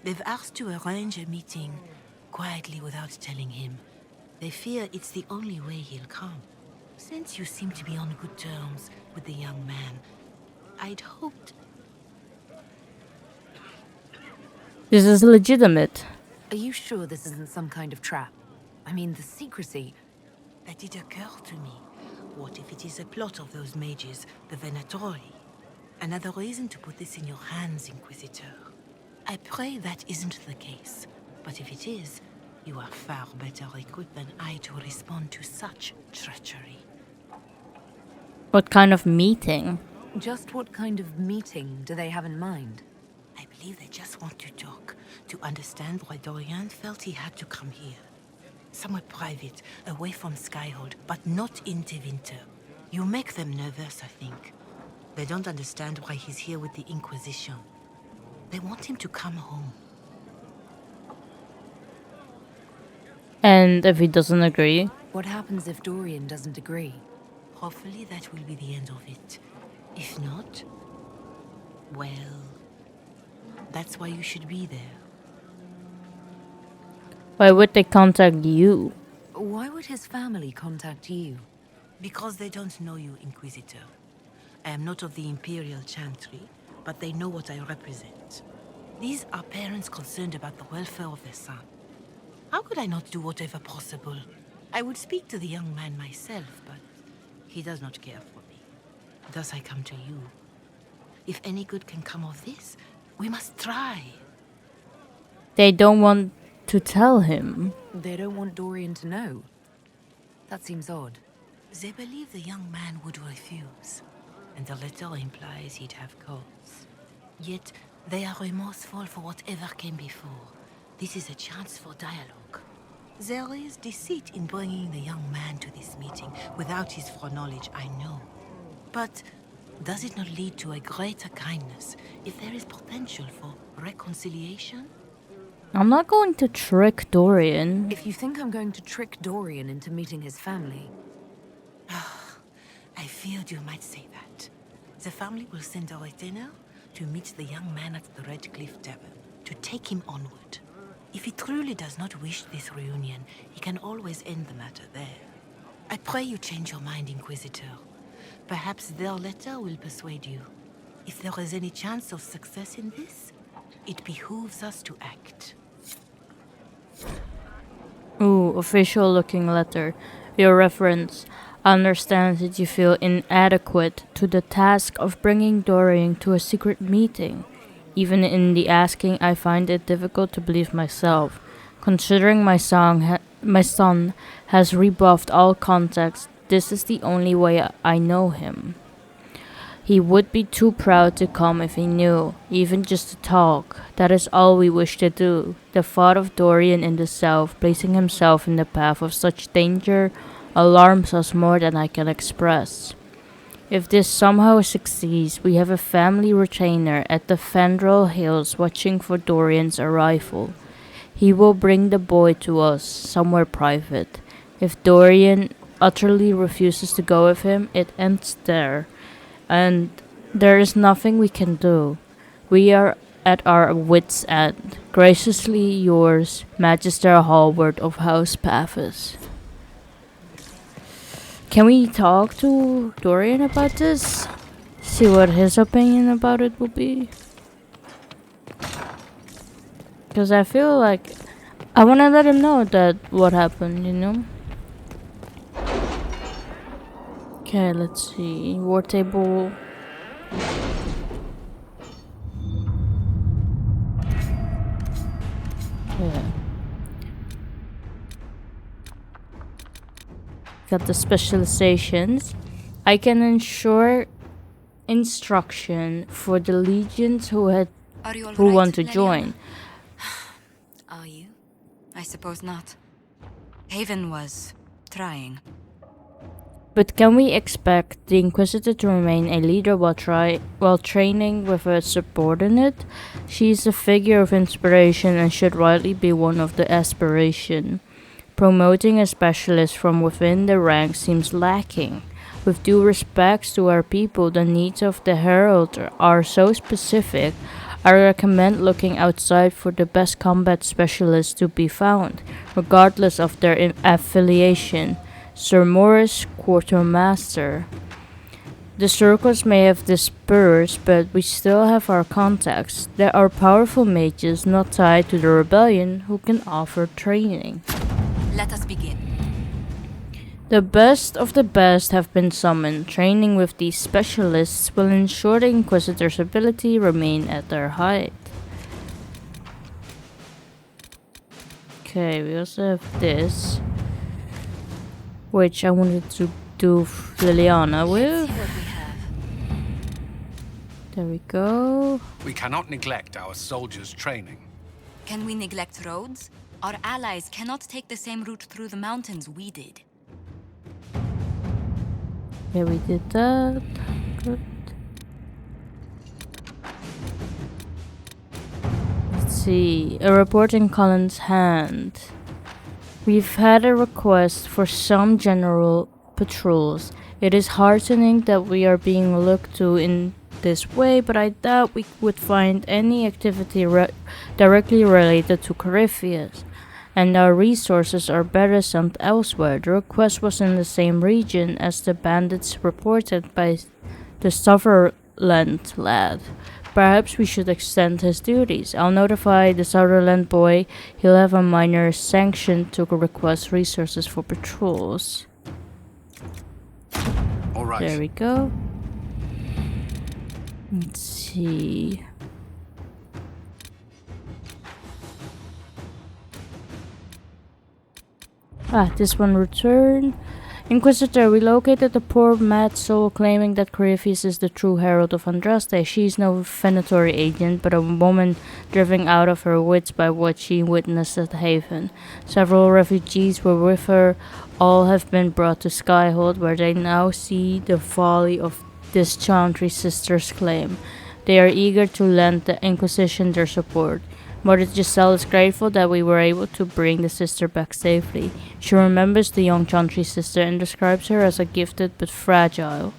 They've asked to arrange a meeting quietly without telling him. They fear it's the only way he'll come. Since you seem to be on good terms with the young man, I'd hoped... This is legitimate. Are you sure this isn't some kind of trap? I mean, the secrecy. That did occur to me. What if it is a plot of those mages, the Venatori? Another reason to put this in your hands, Inquisitor. I pray that isn't the case. But if it is, you are far better equipped than I to respond to such treachery. What kind of meeting? Just what kind of meeting do they have in mind? I believe they just want to talk, to understand why Dorian felt he had to come here. Somewhere private, away from Skyhold, but not in Winter. You make them nervous, I think. They don't understand why he's here with the Inquisition. They want him to come home. And if he doesn't agree? What happens if Dorian doesn't agree? Hopefully that will be the end of it. If not, well, that's why you should be there. Why would they contact you? Why would his family contact you? Because they don't know you, Inquisitor. I am not of the Imperial Chantry, but they know what I represent. These are parents concerned about the welfare of their son. How could I not do whatever possible? I would speak to the young man myself, but he does not care for me. Thus I come to you. If any good can come of this, we must try. They don't want to tell him. They don't want Dorian to know. That seems odd. They believe the young man would refuse, and the letter implies he'd have cause. Yet, they are remorseful for whatever came before. This is a chance for dialogue. There is deceit in bringing the young man to this meeting without his foreknowledge, I know. But does it not lead to a greater kindness if there is potential for reconciliation? I'm not going to trick Dorian. If you think I'm going to trick Dorian into meeting his family... I feared you might say that. The family will send a retainer to meet the young man at the Red Cliff Tavern, to take him onward. If he truly does not wish this reunion, he can always end the matter there. I pray you change your mind, Inquisitor. Perhaps their letter will persuade you. If there is any chance of success in this, it behooves us to act. Ooh, official looking letter. Your reference. I understand that you feel inadequate to the task of bringing Dorian to a secret meeting. Even in the asking, I find it difficult to believe myself. Considering my son has rebuffed all context, this is the only way I know him. He would be too proud to come if he knew, even just to talk. That is all we wish to do. The thought of Dorian in the south, placing himself in the path of such danger, alarms us more than I can express. If this somehow succeeds, we have a family retainer at the Fandral Hills watching for Dorian's arrival. He will bring the boy to us, somewhere private. If Dorian utterly refuses to go with him, it ends there. And there is nothing we can do. We are at our wits' end. Graciously yours, Magister Hallward of House Paphos. Can we talk to Dorian about this? See what his opinion about it will be? Because I feel like I want to let him know that what happened, you know? Okay, let's see. War table. Yeah. Got the specializations. I can ensure instruction for the legions who want to join. Are you? I suppose not. Haven was trying. But can we expect the Inquisitor to remain a leader while training with a subordinate? She is a figure of inspiration and should rightly be one of the aspiration. Promoting a specialist from within the ranks seems lacking. With due respects to our people, the needs of the Herald are so specific. I recommend looking outside for the best combat specialists to be found, regardless of their affiliation. Sir Morris, Quartermaster. The circles may have dispersed, but we still have our contacts. There are powerful mages not tied to the rebellion who can offer training. Let us begin. The best of the best have been summoned. Training with these specialists will ensure the Inquisitor's ability remain at their height. Okay, we also have this, which I wanted to do Liliana with. There we go. We cannot neglect our soldiers' training. Can we neglect roads? Our allies cannot take the same route through the mountains we did. Yeah, we did that. Good. Let's see. A report in Colin's hand. We've had a request for some general patrols. It is heartening that we are being looked to in this way, but I doubt we would find any activity directly related to Corypheus, and our resources are better sent elsewhere. The request was in the same region as the bandits reported by the Sutherland lad. Perhaps we should extend his duties. I'll notify the Sutherland boy. He'll have a minor sanction to request resources for patrols. All right. There we go. Let's see. This one returned. Inquisitor, we located the poor mad soul claiming that Corypheus is the true herald of Andraste. She is no Venatori agent, but a woman driven out of her wits by what she witnessed at Haven. Several refugees were with her. All have been brought to Skyhold, where they now see the folly of this Chantry sister's claim. They are eager to lend the Inquisition their support. Mother Giselle is grateful that we were able to bring the sister back safely. She remembers the young Chantry sister and describes her as a gifted but fragile.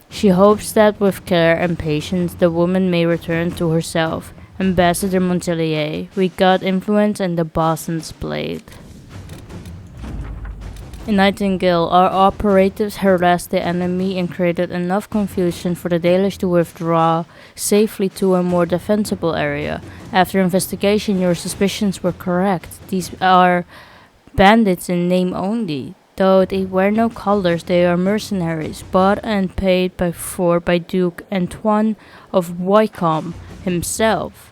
She hopes that with care and patience the woman may return to herself. Ambassador Montelier, we got influence and the Boston's blade. In Nightingale, our operatives harassed the enemy and created enough confusion for the Dalish to withdraw safely to a more defensible area. After investigation, your suspicions were correct. These are bandits in name only. Though they wear no colors, they are mercenaries, bought and paid by Duke Antoine of Wycombe himself.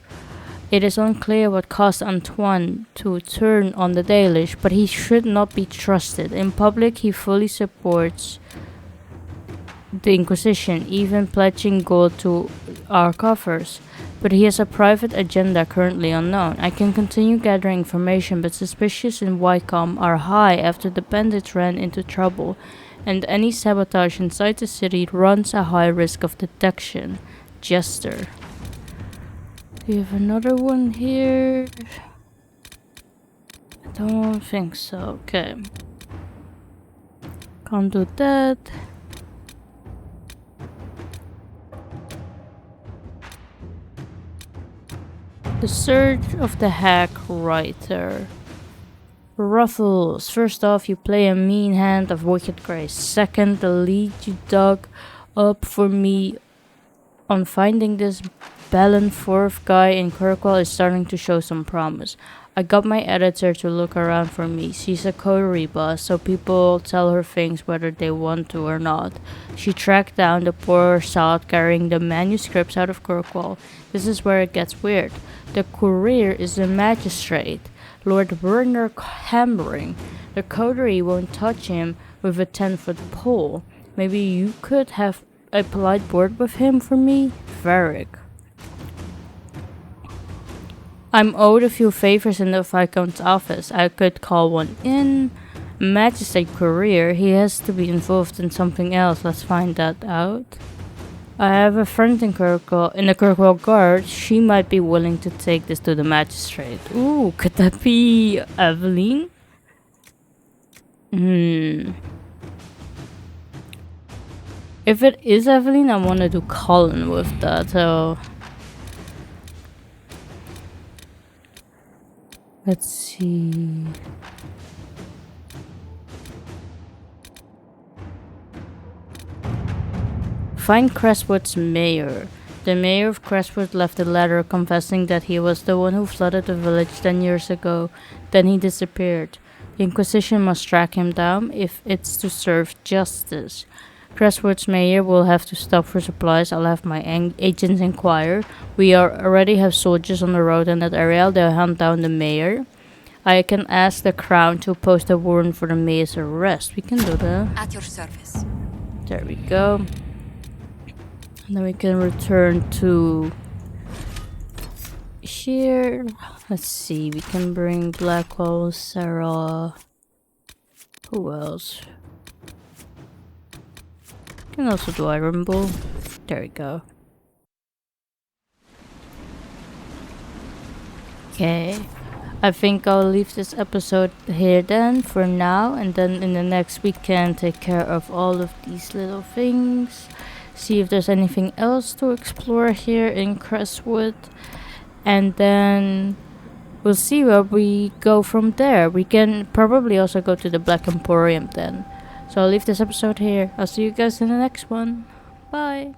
It is unclear what caused Antoine to turn on the Dalish, but he should not be trusted. In public, he fully supports the Inquisition, even pledging gold to our coffers. But he has a private agenda currently unknown. I can continue gathering information, but suspicions in Wycombe are high after the bandits ran into trouble, and any sabotage inside the city runs a high risk of detection. Jester. We have another one here. I don't think so. Okay. Can't do that. The Search of the Hack Writer. Ruffles. First off, you play a mean hand of Wicked Grace. Second, the lead you dug up for me on finding this Ballanforth guy in Kirkwall is starting to show some promise. I got my editor to look around for me. She's a coterie boss, so people tell her things whether they want to or not. She tracked down the poor sod carrying the manuscripts out of Kirkwall. This is where it gets weird. The courier is the magistrate, Lord Werner Hammering. The coterie won't touch him with a 10-foot pole. Maybe you could have a polite word with him for me? Varric. I'm owed a few favors in the Viscount's office. I could call one in. Magistrate courier, he has to be involved in something else. Let's find that out. I have a friend in the Kirkwall Guard. She might be willing to take this to the magistrate. Ooh, could that be Evelyn? If it is Evelyn, I want to do Colin with that, so... Let's see... Find Crestwood's mayor. The mayor of Crestwood left a letter confessing that he was the one who flooded the village 10 years ago. Then he disappeared. The Inquisition must track him down if it's to serve justice. Crestwood's mayor will have to stop for supplies. I'll have my agents inquire. We already have soldiers on the road in that area. They'll hunt down the mayor. I can ask the crown to post a warrant for the mayor's arrest. We can do that. At your service. There we go. And then we can return to here. Let's see. We can bring Blackwell, Sarah. Who else? Can also do Iron Bull. There we go. Okay. I think I'll leave this episode here then for now, and then in the next we can take care of all of these little things. See if there's anything else to explore here in Crestwood, and then we'll see where we go from there. We can probably also go to the Black Emporium then. So I'll leave this episode here. I'll see you guys in the next one. Bye.